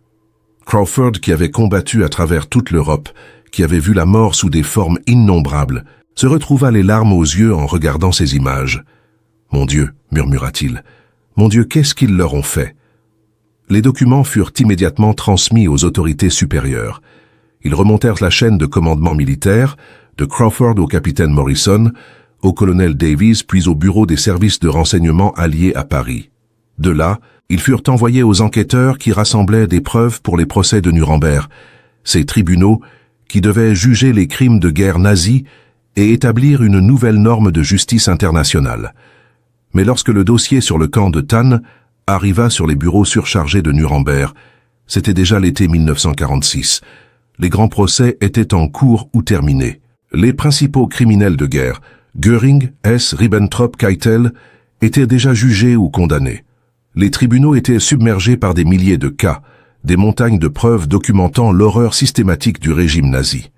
Crawford, qui avait combattu à travers toute l'Europe, qui avait vu la mort sous des formes innombrables, se retrouva les larmes aux yeux en regardant ces images. « Mon Dieu, murmura-t-il, mon Dieu, qu'est-ce qu'ils leur ont fait ?» Les documents furent immédiatement transmis aux autorités supérieures. Ils remontèrent la chaîne de commandement militaire, de Crawford au capitaine Morrison, au colonel Davies, puis au bureau des services de renseignement alliés à Paris. De là, ils furent envoyés aux enquêteurs qui rassemblaient des preuves pour les procès de Nuremberg, ces tribunaux qui devaient juger les crimes de guerre nazis et établir une nouvelle norme de justice internationale. Mais lorsque le dossier sur le camp de Thann arriva sur les bureaux surchargés de Nuremberg, c'était déjà l'été 1946. Les grands procès étaient en cours ou terminés. Les principaux criminels de guerre, Göring, Hess, Ribbentrop, Keitel, étaient déjà jugés ou condamnés. Les tribunaux étaient submergés par des milliers de cas, des montagnes de preuves documentant l'horreur systématique du régime nazi.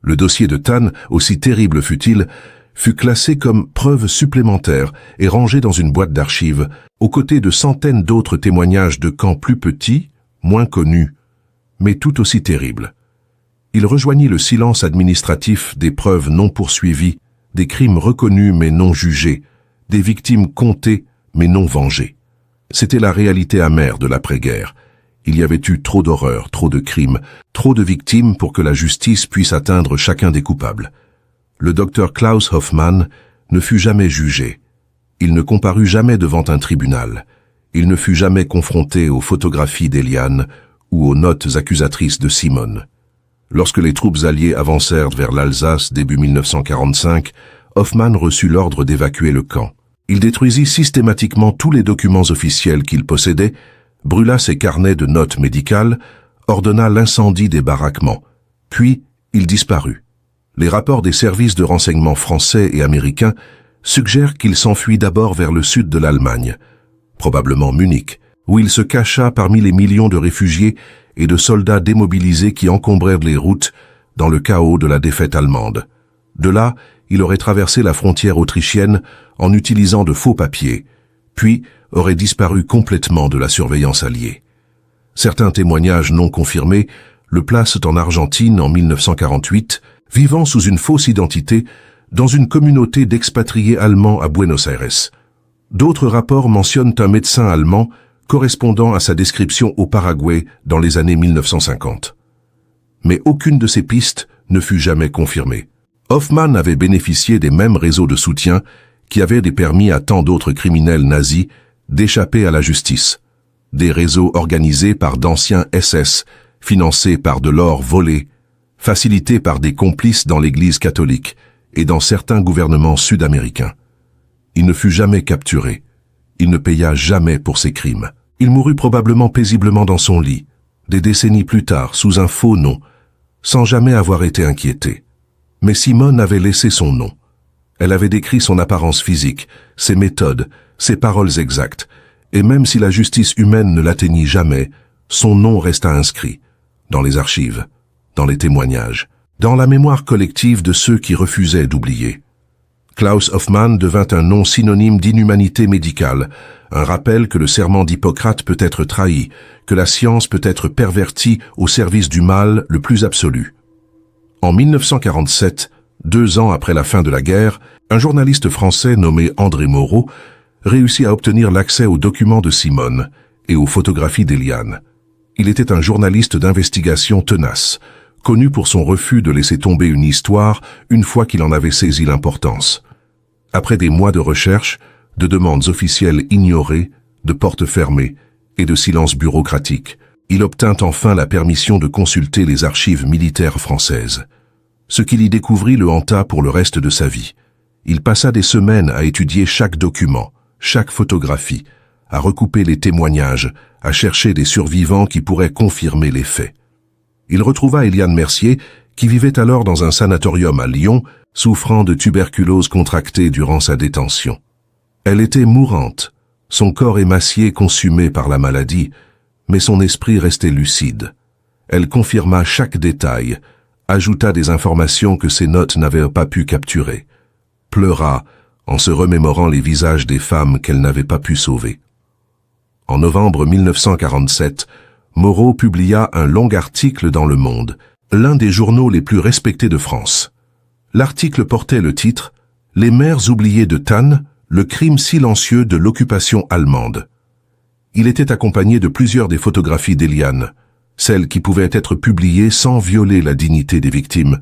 Le dossier de Thann, aussi terrible fut-il, fut classé comme preuve supplémentaire et rangé dans une boîte d'archives, aux côtés de centaines d'autres témoignages de camps plus petits, moins connus, mais tout aussi terribles. Il rejoignit le silence administratif des preuves non poursuivies, des crimes reconnus mais non jugés, des victimes comptées mais non vengées. C'était la réalité amère de l'après-guerre. Il y avait eu trop d'horreurs, trop de crimes, trop de victimes pour que la justice puisse atteindre chacun des coupables. Le docteur Klaus Hoffmann ne fut jamais jugé. Il ne comparut jamais devant un tribunal. Il ne fut jamais confronté aux photographies d'Eliane ou aux notes accusatrices de Simone. Lorsque les troupes alliées avancèrent vers l'Alsace début 1945, Hoffmann reçut l'ordre d'évacuer le camp. Il détruisit systématiquement tous les documents officiels qu'il possédait, brûla ses carnets de notes médicales, ordonna l'incendie des baraquements, puis il disparut. Les rapports des services de renseignement français et américains suggèrent qu'il s'enfuit d'abord vers le sud de l'Allemagne, probablement Munich, où il se cacha parmi les millions de réfugiés et de soldats démobilisés qui encombrèrent les routes dans le chaos de la défaite allemande. De là, il aurait traversé la frontière autrichienne en utilisant de faux papiers, puis aurait disparu complètement de la surveillance alliée. Certains témoignages non confirmés le placent en Argentine en 1948, vivant sous une fausse identité dans une communauté d'expatriés allemands à Buenos Aires. D'autres rapports mentionnent un médecin allemand correspondant à sa description au Paraguay dans les années 1950. Mais aucune de ces pistes ne fut jamais confirmée. Hoffmann avait bénéficié des mêmes réseaux de soutien qui avaient permis à tant d'autres criminels nazis d'échapper à la justice. Des réseaux organisés par d'anciens SS, financés par de l'or volé, facilités par des complices dans l'Église catholique et dans certains gouvernements sud-américains. Il ne fut jamais capturé. Il ne paya jamais pour ses crimes. Il mourut probablement paisiblement dans son lit, des décennies plus tard, sous un faux nom, sans jamais avoir été inquiété. Mais Simone avait laissé son nom. Elle avait décrit son apparence physique, ses méthodes, ses paroles exactes, et même si la justice humaine ne l'atteignit jamais, son nom resta inscrit, dans les archives, dans les témoignages, dans la mémoire collective de ceux qui refusaient d'oublier. Klaus Hoffmann devint un nom synonyme d'inhumanité médicale, un rappel que le serment d'Hippocrate peut être trahi, que la science peut être pervertie au service du mal le plus absolu. En 1947, 2 ans après la fin de la guerre, un journaliste français nommé André Moreau réussit à obtenir l'accès aux documents de Simone et aux photographies d'Eliane. Il était un journaliste d'investigation tenace, connu pour son refus de laisser tomber une histoire une fois qu'il en avait saisi l'importance. Après des mois de recherche, de demandes officielles ignorées, de portes fermées et de silence bureaucratique, il obtint enfin la permission de consulter les archives militaires françaises. Ce qu'il y découvrit le hanta pour le reste de sa vie. Il passa des semaines à étudier chaque document, chaque photographie, à recouper les témoignages, à chercher des survivants qui pourraient confirmer les faits. Il retrouva Eliane Mercier, qui vivait alors dans un sanatorium à Lyon, souffrant de tuberculose contractée durant sa détention. Elle était mourante, son corps émacié consumé par la maladie, mais son esprit restait lucide. Elle confirma chaque détail, ajouta des informations que ses notes n'avaient pas pu capturer, pleura en se remémorant les visages des femmes qu'elle n'avait pas pu sauver. En novembre 1947, Moreau publia un long article dans Le Monde, l'un des journaux les plus respectés de France. L'article portait le titre « Les mères oubliées de Thann, le crime silencieux de l'occupation allemande ». Il était accompagné de plusieurs des photographies d'Eliane, celles qui pouvaient être publiées sans violer la dignité des victimes,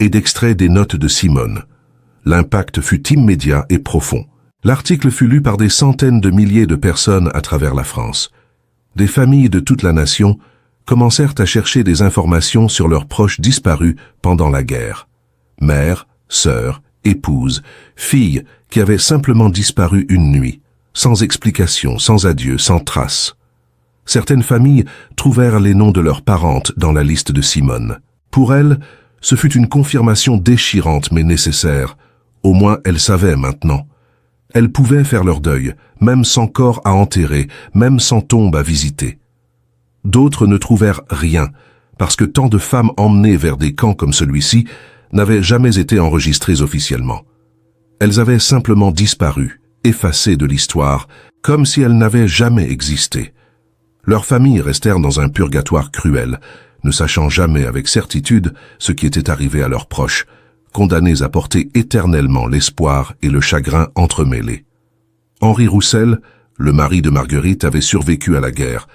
et d'extraits des notes de Simone. L'impact fut immédiat et profond. L'article fut lu par des centaines de milliers de personnes à travers la France. Des familles de toute la nation commencèrent à chercher des informations sur leurs proches disparus pendant la guerre. Mères, sœurs, épouses, filles qui avaient simplement disparu une nuit, sans explication, sans adieu, sans trace. Certaines familles trouvèrent les noms de leurs parentes dans la liste de Simone. Pour elles, ce fut une confirmation déchirante mais nécessaire. Au moins, elles savaient maintenant. Elles pouvaient faire leur deuil, même sans corps à enterrer, même sans tombe à visiter. D'autres ne trouvèrent rien, parce que tant de femmes emmenées vers des camps comme celui-ci n'avaient jamais été enregistrées officiellement. Elles avaient simplement disparu, effacées de l'histoire, comme si elles n'avaient jamais existé. Leurs familles restèrent dans un purgatoire cruel, ne sachant jamais avec certitude ce qui était arrivé à leurs proches, condamnés à porter éternellement l'espoir et le chagrin entremêlés. Henri Roussel, le mari de Marguerite, avait survécu à la guerre.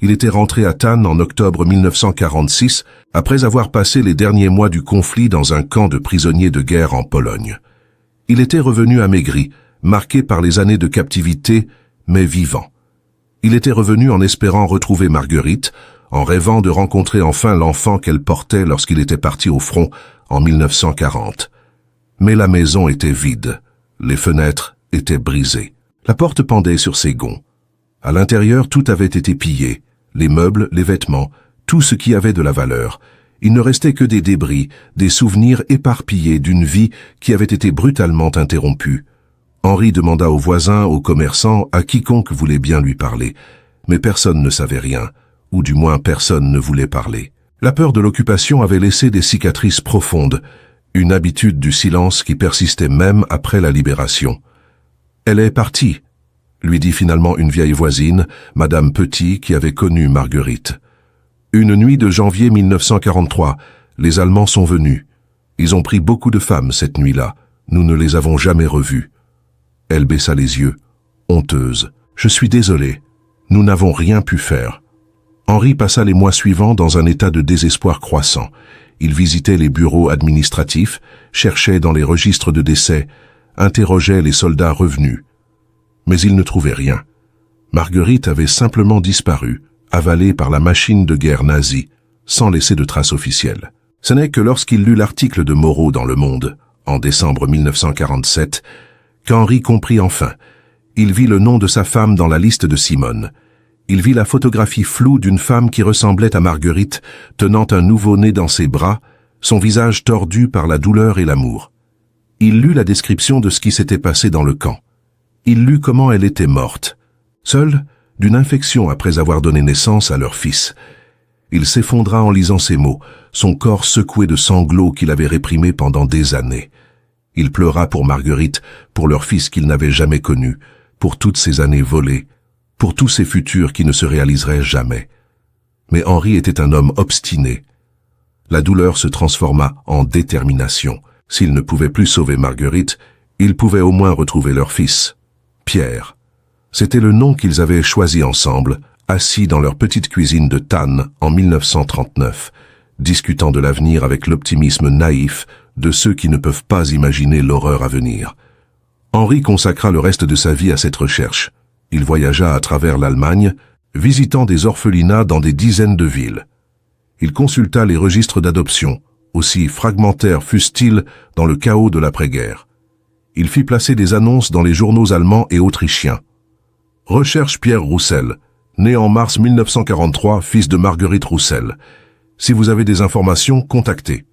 Il était rentré à Thann en octobre 1946, après avoir passé les derniers mois du conflit dans un camp de prisonniers de guerre en Pologne. Il était revenu amaigri, marqué par les années de captivité, mais vivant. Il était revenu en espérant retrouver Marguerite, en rêvant de rencontrer enfin l'enfant qu'elle portait lorsqu'il était parti au front en 1940. Mais la maison était vide, les fenêtres étaient brisées. La porte pendait sur ses gonds. À l'intérieur, tout avait été pillé, les meubles, les vêtements, tout ce qui avait de la valeur. Il ne restait que des débris, des souvenirs éparpillés d'une vie qui avait été brutalement interrompue. Henri demanda aux voisins, aux commerçants, à quiconque voulait bien lui parler, mais personne ne savait rien, ou du moins personne ne voulait parler. La peur de l'occupation avait laissé des cicatrices profondes, une habitude du silence qui persistait même après la libération. « Elle est partie », lui dit finalement une vieille voisine, Madame Petit, qui avait connu Marguerite. Une nuit de janvier 1943, les Allemands sont venus. Ils ont pris beaucoup de femmes cette nuit-là. Nous ne les avons jamais revues. Elle baissa les yeux, honteuse. « Je suis désolée. Nous n'avons rien pu faire. » Henri passa les mois suivants dans un état de désespoir croissant. Il visitait les bureaux administratifs, cherchait dans les registres de décès, interrogeait les soldats revenus. Mais il ne trouvait rien. Marguerite avait simplement disparu, avalée par la machine de guerre nazie, sans laisser de traces officielles. Ce n'est que lorsqu'il lut l'article de Moreau dans Le Monde, en décembre 1947, qu'Henri comprit enfin. Il vit le nom de sa femme dans la liste de Simone. Il vit la photographie floue d'une femme qui ressemblait à Marguerite, tenant un nouveau-né dans ses bras, son visage tordu par la douleur et l'amour. Il lut la description de ce qui s'était passé dans le camp. Il lut comment elle était morte, seule, d'une infection après avoir donné naissance à leur fils. Il s'effondra en lisant ces mots, son corps secoué de sanglots qu'il avait réprimés pendant des années. Il pleura pour Marguerite, pour leur fils qu'il n'avait jamais connu, pour toutes ces années volées, pour tous ces futurs qui ne se réaliseraient jamais. Mais Henri était un homme obstiné. La douleur se transforma en détermination. S'il ne pouvait plus sauver Marguerite, ils pouvaient au moins retrouver leur fils, Pierre. C'était le nom qu'ils avaient choisi ensemble, assis dans leur petite cuisine de Thann en 1939, discutant de l'avenir avec l'optimisme naïf de ceux qui ne peuvent pas imaginer l'horreur à venir. Henri consacra le reste de sa vie à cette recherche. Il voyagea à travers l'Allemagne, visitant des orphelinats dans des dizaines de villes. Il consulta les registres d'adoption, aussi fragmentaires fussent-ils dans le chaos de l'après-guerre. Il fit placer des annonces dans les journaux allemands et autrichiens. Recherche Pierre Roussel, né en mars 1943, fils de Marguerite Roussel. Si vous avez des informations, contactez.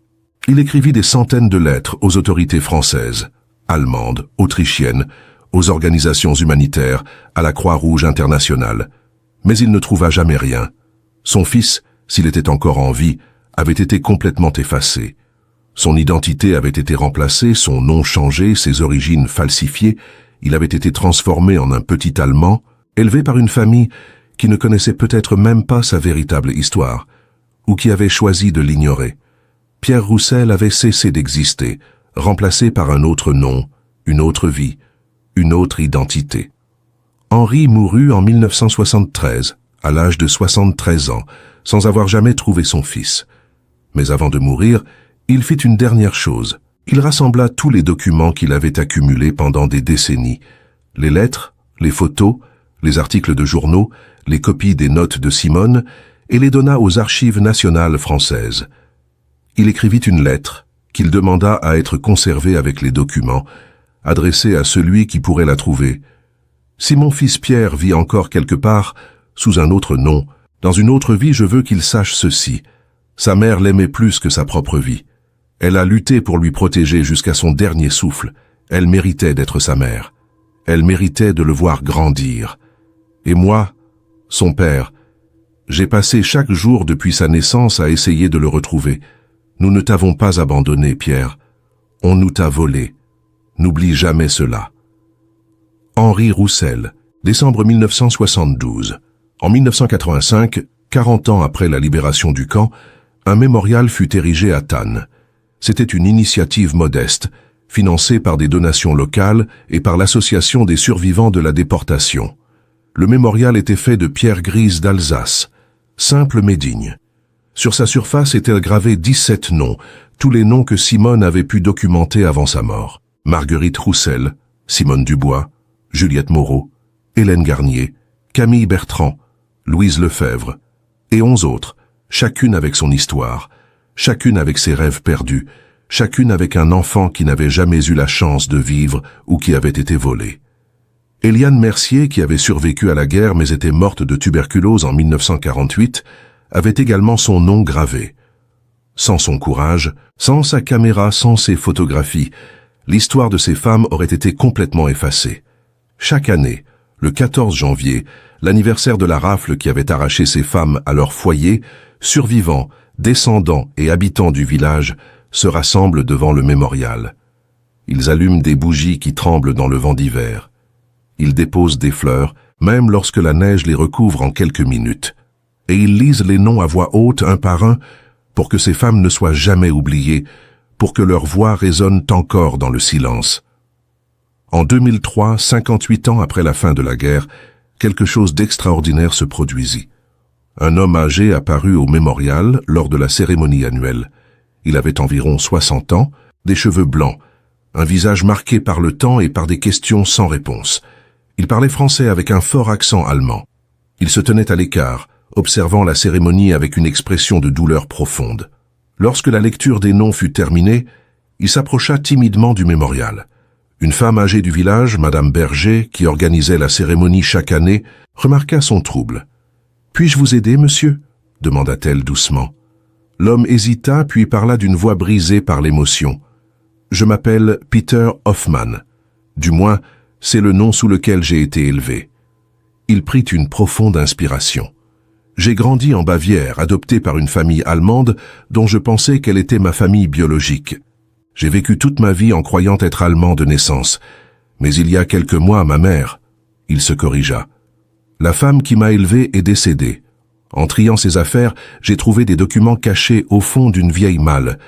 Il écrivit des centaines de lettres aux autorités françaises, allemandes, autrichiennes, aux organisations humanitaires, à la Croix-Rouge internationale. Mais il ne trouva jamais rien. Son fils, s'il était encore en vie, avait été complètement effacé. Son identité avait été remplacée, son nom changé, ses origines falsifiées. Il avait été transformé en un petit Allemand, élevé par une famille qui ne connaissait peut-être même pas sa véritable histoire, ou qui avait choisi de l'ignorer. Pierre Roussel avait cessé d'exister, remplacé par un autre nom, une autre vie, une autre identité. Henri mourut en 1973, à l'âge de 73 ans, sans avoir jamais trouvé son fils. Mais avant de mourir, il fit une dernière chose. Il rassembla tous les documents qu'il avait accumulés pendant des décennies. Les lettres, les photos, les articles de journaux, les copies des notes de Simone, et les donna aux Archives nationales françaises. Il écrivit une lettre, qu'il demanda à être conservée avec les documents, adressée à celui qui pourrait la trouver. Si mon fils Pierre vit encore quelque part, sous un autre nom, dans une autre vie, je veux qu'il sache ceci. Sa mère l'aimait plus que sa propre vie. Elle a lutté pour lui protéger jusqu'à son dernier souffle. Elle méritait d'être sa mère. Elle méritait de le voir grandir. Et moi, son père, j'ai passé chaque jour depuis sa naissance à essayer de le retrouver. Nous ne t'avons pas abandonné, Pierre. On nous t'a volé. N'oublie jamais cela. Henri Roussel, décembre 1972. En 1985, 40 ans après la libération du camp, un mémorial fut érigé à Thann. C'était une initiative modeste, financée par des donations locales et par l'association des survivants de la déportation. Le mémorial était fait de pierres grises d'Alsace, simple mais digne. Sur sa surface étaient gravés 17 noms, tous les noms que Simone avait pu documenter avant sa mort. Marguerite Roussel, Simone Dubois, Juliette Moreau, Hélène Garnier, Camille Bertrand, Louise Lefebvre, et 11 autres, chacune avec son histoire, chacune avec ses rêves perdus, chacune avec un enfant qui n'avait jamais eu la chance de vivre ou qui avait été volé. Éliane Mercier, qui avait survécu à la guerre mais était morte de tuberculose en 1948, avait également son nom gravé. Sans son courage, sans sa caméra, sans ses photographies, l'histoire de ces femmes aurait été complètement effacée. Chaque année, le 14 janvier, l'anniversaire de la rafle qui avait arraché ces femmes à leur foyer, survivants, descendants et habitants du village se rassemblent devant le mémorial. Ils allument des bougies qui tremblent dans le vent d'hiver. Ils déposent des fleurs, même lorsque la neige les recouvre en quelques minutes. Et ils lisent les noms à voix haute, un par un, pour que ces femmes ne soient jamais oubliées, pour que leur voix résonne encore dans le silence. En 2003, 58 ans après la fin de la guerre, quelque chose d'extraordinaire se produisit. Un homme âgé apparut au mémorial lors de la cérémonie annuelle. Il avait environ 60 ans, des cheveux blancs, un visage marqué par le temps et par des questions sans réponse. Il parlait français avec un fort accent allemand. Il se tenait à l'écart, observant la cérémonie avec une expression de douleur profonde. Lorsque la lecture des noms fut terminée, il s'approcha timidement du mémorial. Une femme âgée du village, Madame Berger, qui organisait la cérémonie chaque année, remarqua son trouble. « Puis-je vous aider, monsieur ?» demanda-t-elle doucement. L'homme hésita, puis parla d'une voix brisée par l'émotion. « Je m'appelle Peter Hoffmann. Du moins, c'est le nom sous lequel j'ai été élevé. » Il prit une profonde inspiration. « J'ai grandi en Bavière, adopté par une famille allemande dont je pensais qu'elle était ma famille biologique. J'ai vécu toute ma vie en croyant être allemand de naissance. Mais il y a quelques mois, ma mère... » Il se corrigea. « La femme qui m'a élevé est décédée. En triant ses affaires, j'ai trouvé des documents cachés au fond d'une vieille malle.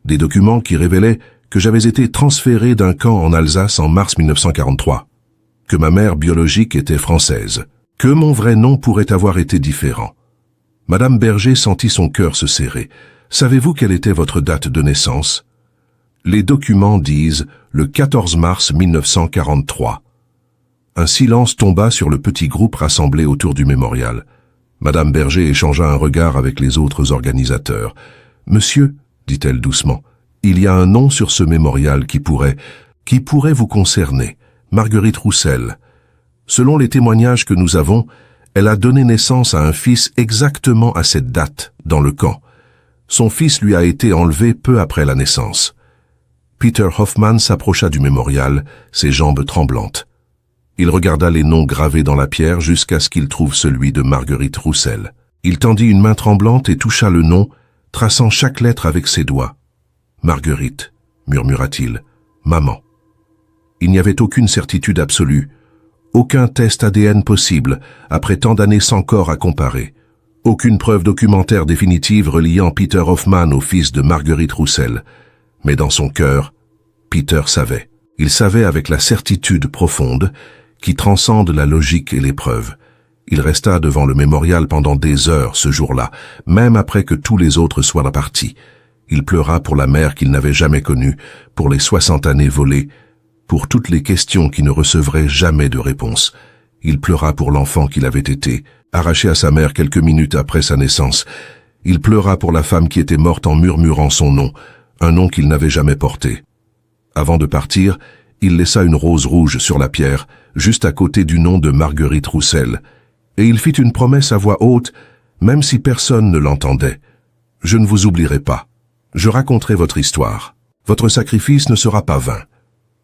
Des documents qui révélaient que j'avais été transféré d'un camp en Alsace en mars 1943. Que ma mère biologique était française. Que mon vrai nom pourrait avoir été différent. » Madame Berger sentit son cœur se serrer. « Savez-vous quelle était votre date de naissance ?» Les documents disent le 14 mars 1943. Un silence tomba sur le petit groupe rassemblé autour du mémorial. Madame Berger échangea un regard avec les autres organisateurs. « Monsieur, dit-elle doucement, il y a un nom sur ce mémorial qui pourrait vous concerner, Marguerite Roussel. Selon les témoignages que nous avons, elle a donné naissance à un fils exactement à cette date, dans le camp. Son fils lui a été enlevé peu après la naissance. » Peter Hoffmann s'approcha du mémorial, ses jambes tremblantes. Il regarda les noms gravés dans la pierre jusqu'à ce qu'il trouve celui de Marguerite Roussel. Il tendit une main tremblante et toucha le nom, traçant chaque lettre avec ses doigts. « Marguerite », murmura-t-il, « maman ». Il n'y avait aucune certitude absolue, aucun test ADN possible, après tant d'années sans corps à comparer. Aucune preuve documentaire définitive reliant Peter Hoffmann au fils de Marguerite Roussel. Mais dans son cœur, Peter savait. Il savait avec la certitude profonde qui transcende la logique et l'épreuve. Il resta devant le mémorial pendant des heures ce jour-là, même après que tous les autres soient partis. Il pleura pour la mère qu'il n'avait jamais connue, pour les 60 années volées, pour toutes les questions qui ne recevraient jamais de réponse. Il pleura pour l'enfant qu'il avait été, arraché à sa mère quelques minutes après sa naissance. Il pleura pour la femme qui était morte en murmurant son nom, un nom qu'il n'avait jamais porté. Avant de partir, il laissa une rose rouge sur la pierre, juste à côté du nom de Marguerite Roussel, et il fit une promesse à voix haute, même si personne ne l'entendait. « Je ne vous oublierai pas. Je raconterai votre histoire. Votre sacrifice ne sera pas vain. »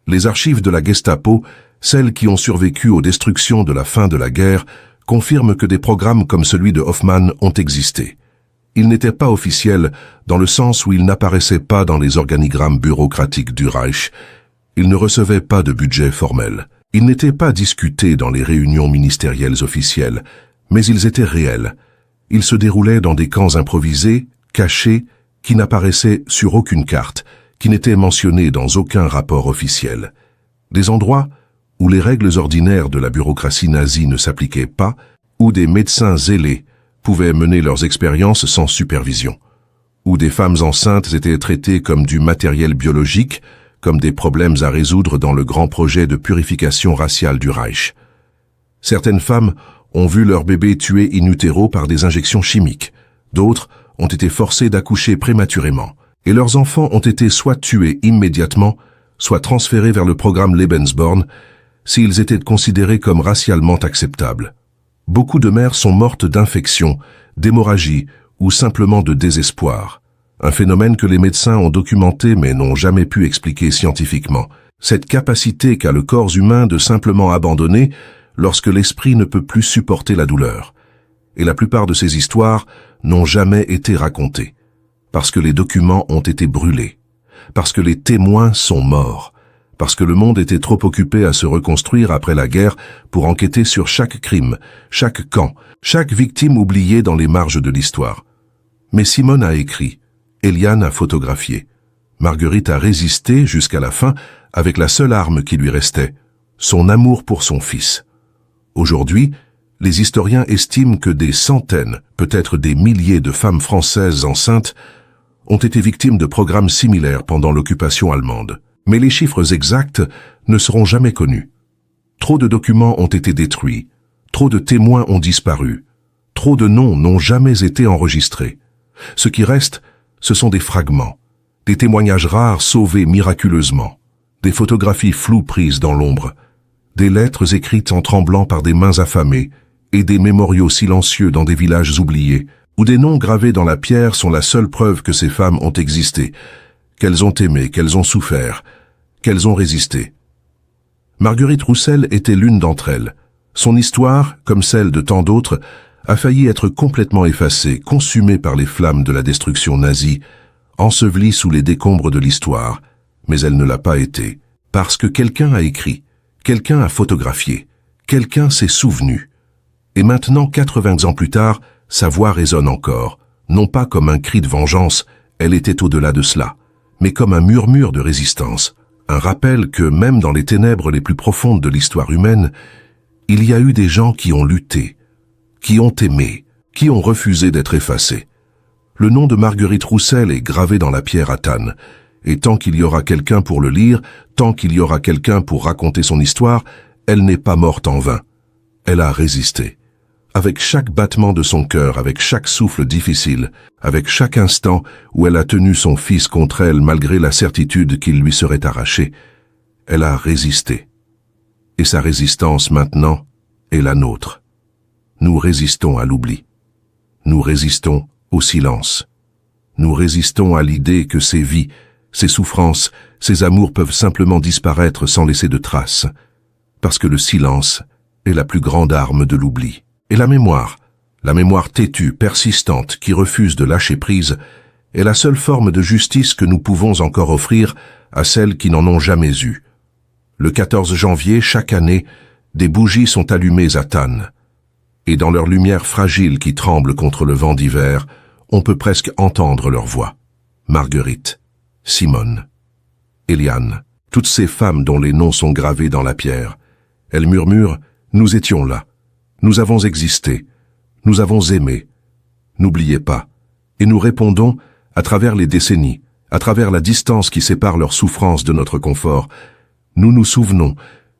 Les archives de la Gestapo, celles qui ont survécu aux destructions de la fin de la guerre, confirment que des programmes comme celui de Hoffmann ont existé. Ils n'étaient pas officiels dans le sens où ils n'apparaissaient pas dans les organigrammes bureaucratiques du Reich. Ils ne recevaient pas de budget formel. Ils n'étaient pas discutés dans les réunions ministérielles officielles, mais ils étaient réels. Ils se déroulaient dans des camps improvisés, cachés, qui n'apparaissaient sur aucune carte, qui n'étaient mentionnés dans aucun rapport officiel. Des endroits où les règles ordinaires de la bureaucratie nazie ne s'appliquaient pas, où des médecins zélés pouvaient mener leurs expériences sans supervision, où des femmes enceintes étaient traitées comme du matériel biologique, comme des problèmes à résoudre dans le grand projet de purification raciale du Reich. Certaines femmes ont vu leur bébé tué in utero par des injections chimiques, d'autres ont été forcées d'accoucher prématurément, et leurs enfants ont été soit tués immédiatement, soit transférés vers le programme Lebensborn, s'ils étaient considérés comme racialement acceptables. Beaucoup de mères sont mortes d'infection, d'hémorragie ou simplement de désespoir. Un phénomène que les médecins ont documenté mais n'ont jamais pu expliquer scientifiquement. Cette capacité qu'a le corps humain de simplement abandonner lorsque l'esprit ne peut plus supporter la douleur. Et la plupart de ces histoires n'ont jamais été racontées, parce que les documents ont été brûlés, parce que les témoins sont morts, parce que le monde était trop occupé à se reconstruire après la guerre pour enquêter sur chaque crime, chaque camp, chaque victime oubliée dans les marges de l'histoire. Mais Simone a écrit, Eliane a photographié. Marguerite a résisté jusqu'à la fin avec la seule arme qui lui restait, son amour pour son fils. Aujourd'hui, les historiens estiment que des centaines, peut-être des milliers de femmes françaises enceintes ont été victimes de programmes similaires pendant l'occupation allemande. Mais les chiffres exacts ne seront jamais connus. Trop de documents ont été détruits, trop de témoins ont disparu, trop de noms n'ont jamais été enregistrés. Ce qui reste, ce sont des fragments, des témoignages rares sauvés miraculeusement, des photographies floues prises dans l'ombre, des lettres écrites en tremblant par des mains affamées et des mémoriaux silencieux dans des villages oubliés, où des noms gravés dans la pierre sont la seule preuve que ces femmes ont existé, qu'elles ont aimé, qu'elles ont souffert, qu'elles ont résisté. Marguerite Roussel était l'une d'entre elles. Son histoire, comme celle de tant d'autres, a failli être complètement effacée, consumée par les flammes de la destruction nazie, ensevelie sous les décombres de l'histoire, mais elle ne l'a pas été, parce que quelqu'un a écrit, quelqu'un a photographié, quelqu'un s'est souvenu. Et maintenant, 80 ans plus tard, sa voix résonne encore, non pas comme un cri de vengeance, elle était au-delà de cela, mais comme un murmure de résistance, un rappel que même dans les ténèbres les plus profondes de l'histoire humaine, il y a eu des gens qui ont lutté, qui ont aimé, qui ont refusé d'être effacés. Le nom de Marguerite Roussel est gravé dans la pierre à Thann, et tant qu'il y aura quelqu'un pour le lire, tant qu'il y aura quelqu'un pour raconter son histoire, elle n'est pas morte en vain. Elle a résisté. Avec chaque battement de son cœur, avec chaque souffle difficile, avec chaque instant où elle a tenu son fils contre elle malgré la certitude qu'il lui serait arraché, elle a résisté. Et sa résistance maintenant est la nôtre. Nous résistons à l'oubli. Nous résistons au silence. Nous résistons à l'idée que ces vies, ces souffrances, ces amours peuvent simplement disparaître sans laisser de traces, parce que le silence est la plus grande arme de l'oubli. Et la mémoire têtue, persistante, qui refuse de lâcher prise, est la seule forme de justice que nous pouvons encore offrir à celles qui n'en ont jamais eu. Le 14 janvier, chaque année, des bougies sont allumées à Thann, et dans leur lumière fragile qui tremble contre le vent d'hiver, on peut presque entendre leur voix. Marguerite, Simone, Eliane, toutes ces femmes dont les noms sont gravés dans la pierre, Elles murmurent « Nous étions là. Nous avons existé. Nous avons aimé. N'oubliez pas. » Et nous répondons, à travers les décennies, à travers la distance qui sépare leur souffrance de notre confort, nous nous souvenons,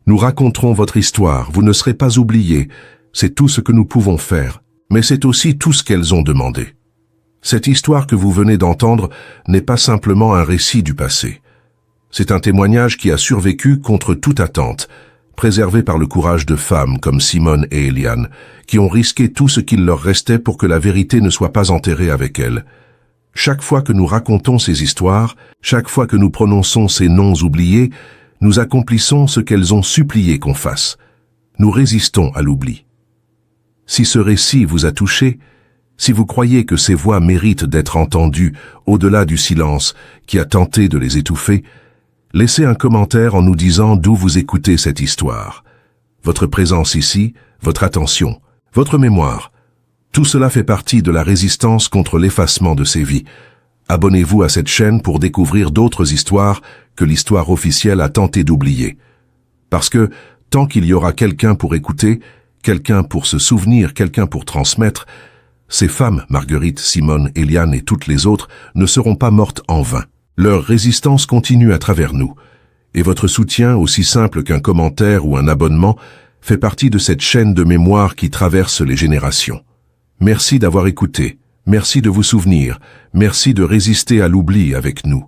nous raconterons votre histoire, vous ne serez pas oubliés, c'est tout ce que nous pouvons faire, mais c'est aussi tout ce qu'elles ont demandé. Cette histoire que vous venez d'entendre n'est pas simplement un récit du passé. C'est un témoignage qui a survécu contre toute attente, préservé par le courage de femmes comme Simone et Eliane, qui ont risqué tout ce qu'il leur restait pour que la vérité ne soit pas enterrée avec elles. Chaque fois que nous racontons ces histoires, chaque fois que nous prononçons ces noms oubliés, nous accomplissons ce qu'elles ont supplié qu'on fasse. Nous résistons à l'oubli. Si ce récit vous a touché, si vous croyez que ces voix méritent d'être entendues au-delà du silence qui a tenté de les étouffer, laissez un commentaire en nous disant d'où vous écoutez cette histoire. Votre présence ici, votre attention, votre mémoire, tout cela fait partie de la résistance contre l'effacement de ces vies. Abonnez-vous à cette chaîne pour découvrir d'autres histoires que l'histoire officielle a tenté d'oublier. Parce que, tant qu'il y aura quelqu'un pour écouter, quelqu'un pour se souvenir, quelqu'un pour transmettre, ces femmes, Marguerite, Simone, Eliane et toutes les autres, ne seront pas mortes en vain. Leur résistance continue à travers nous. Et votre soutien, aussi simple qu'un commentaire ou un abonnement, fait partie de cette chaîne de mémoire qui traverse les générations. Merci d'avoir écouté, merci de vous souvenir, merci de résister à l'oubli avec nous.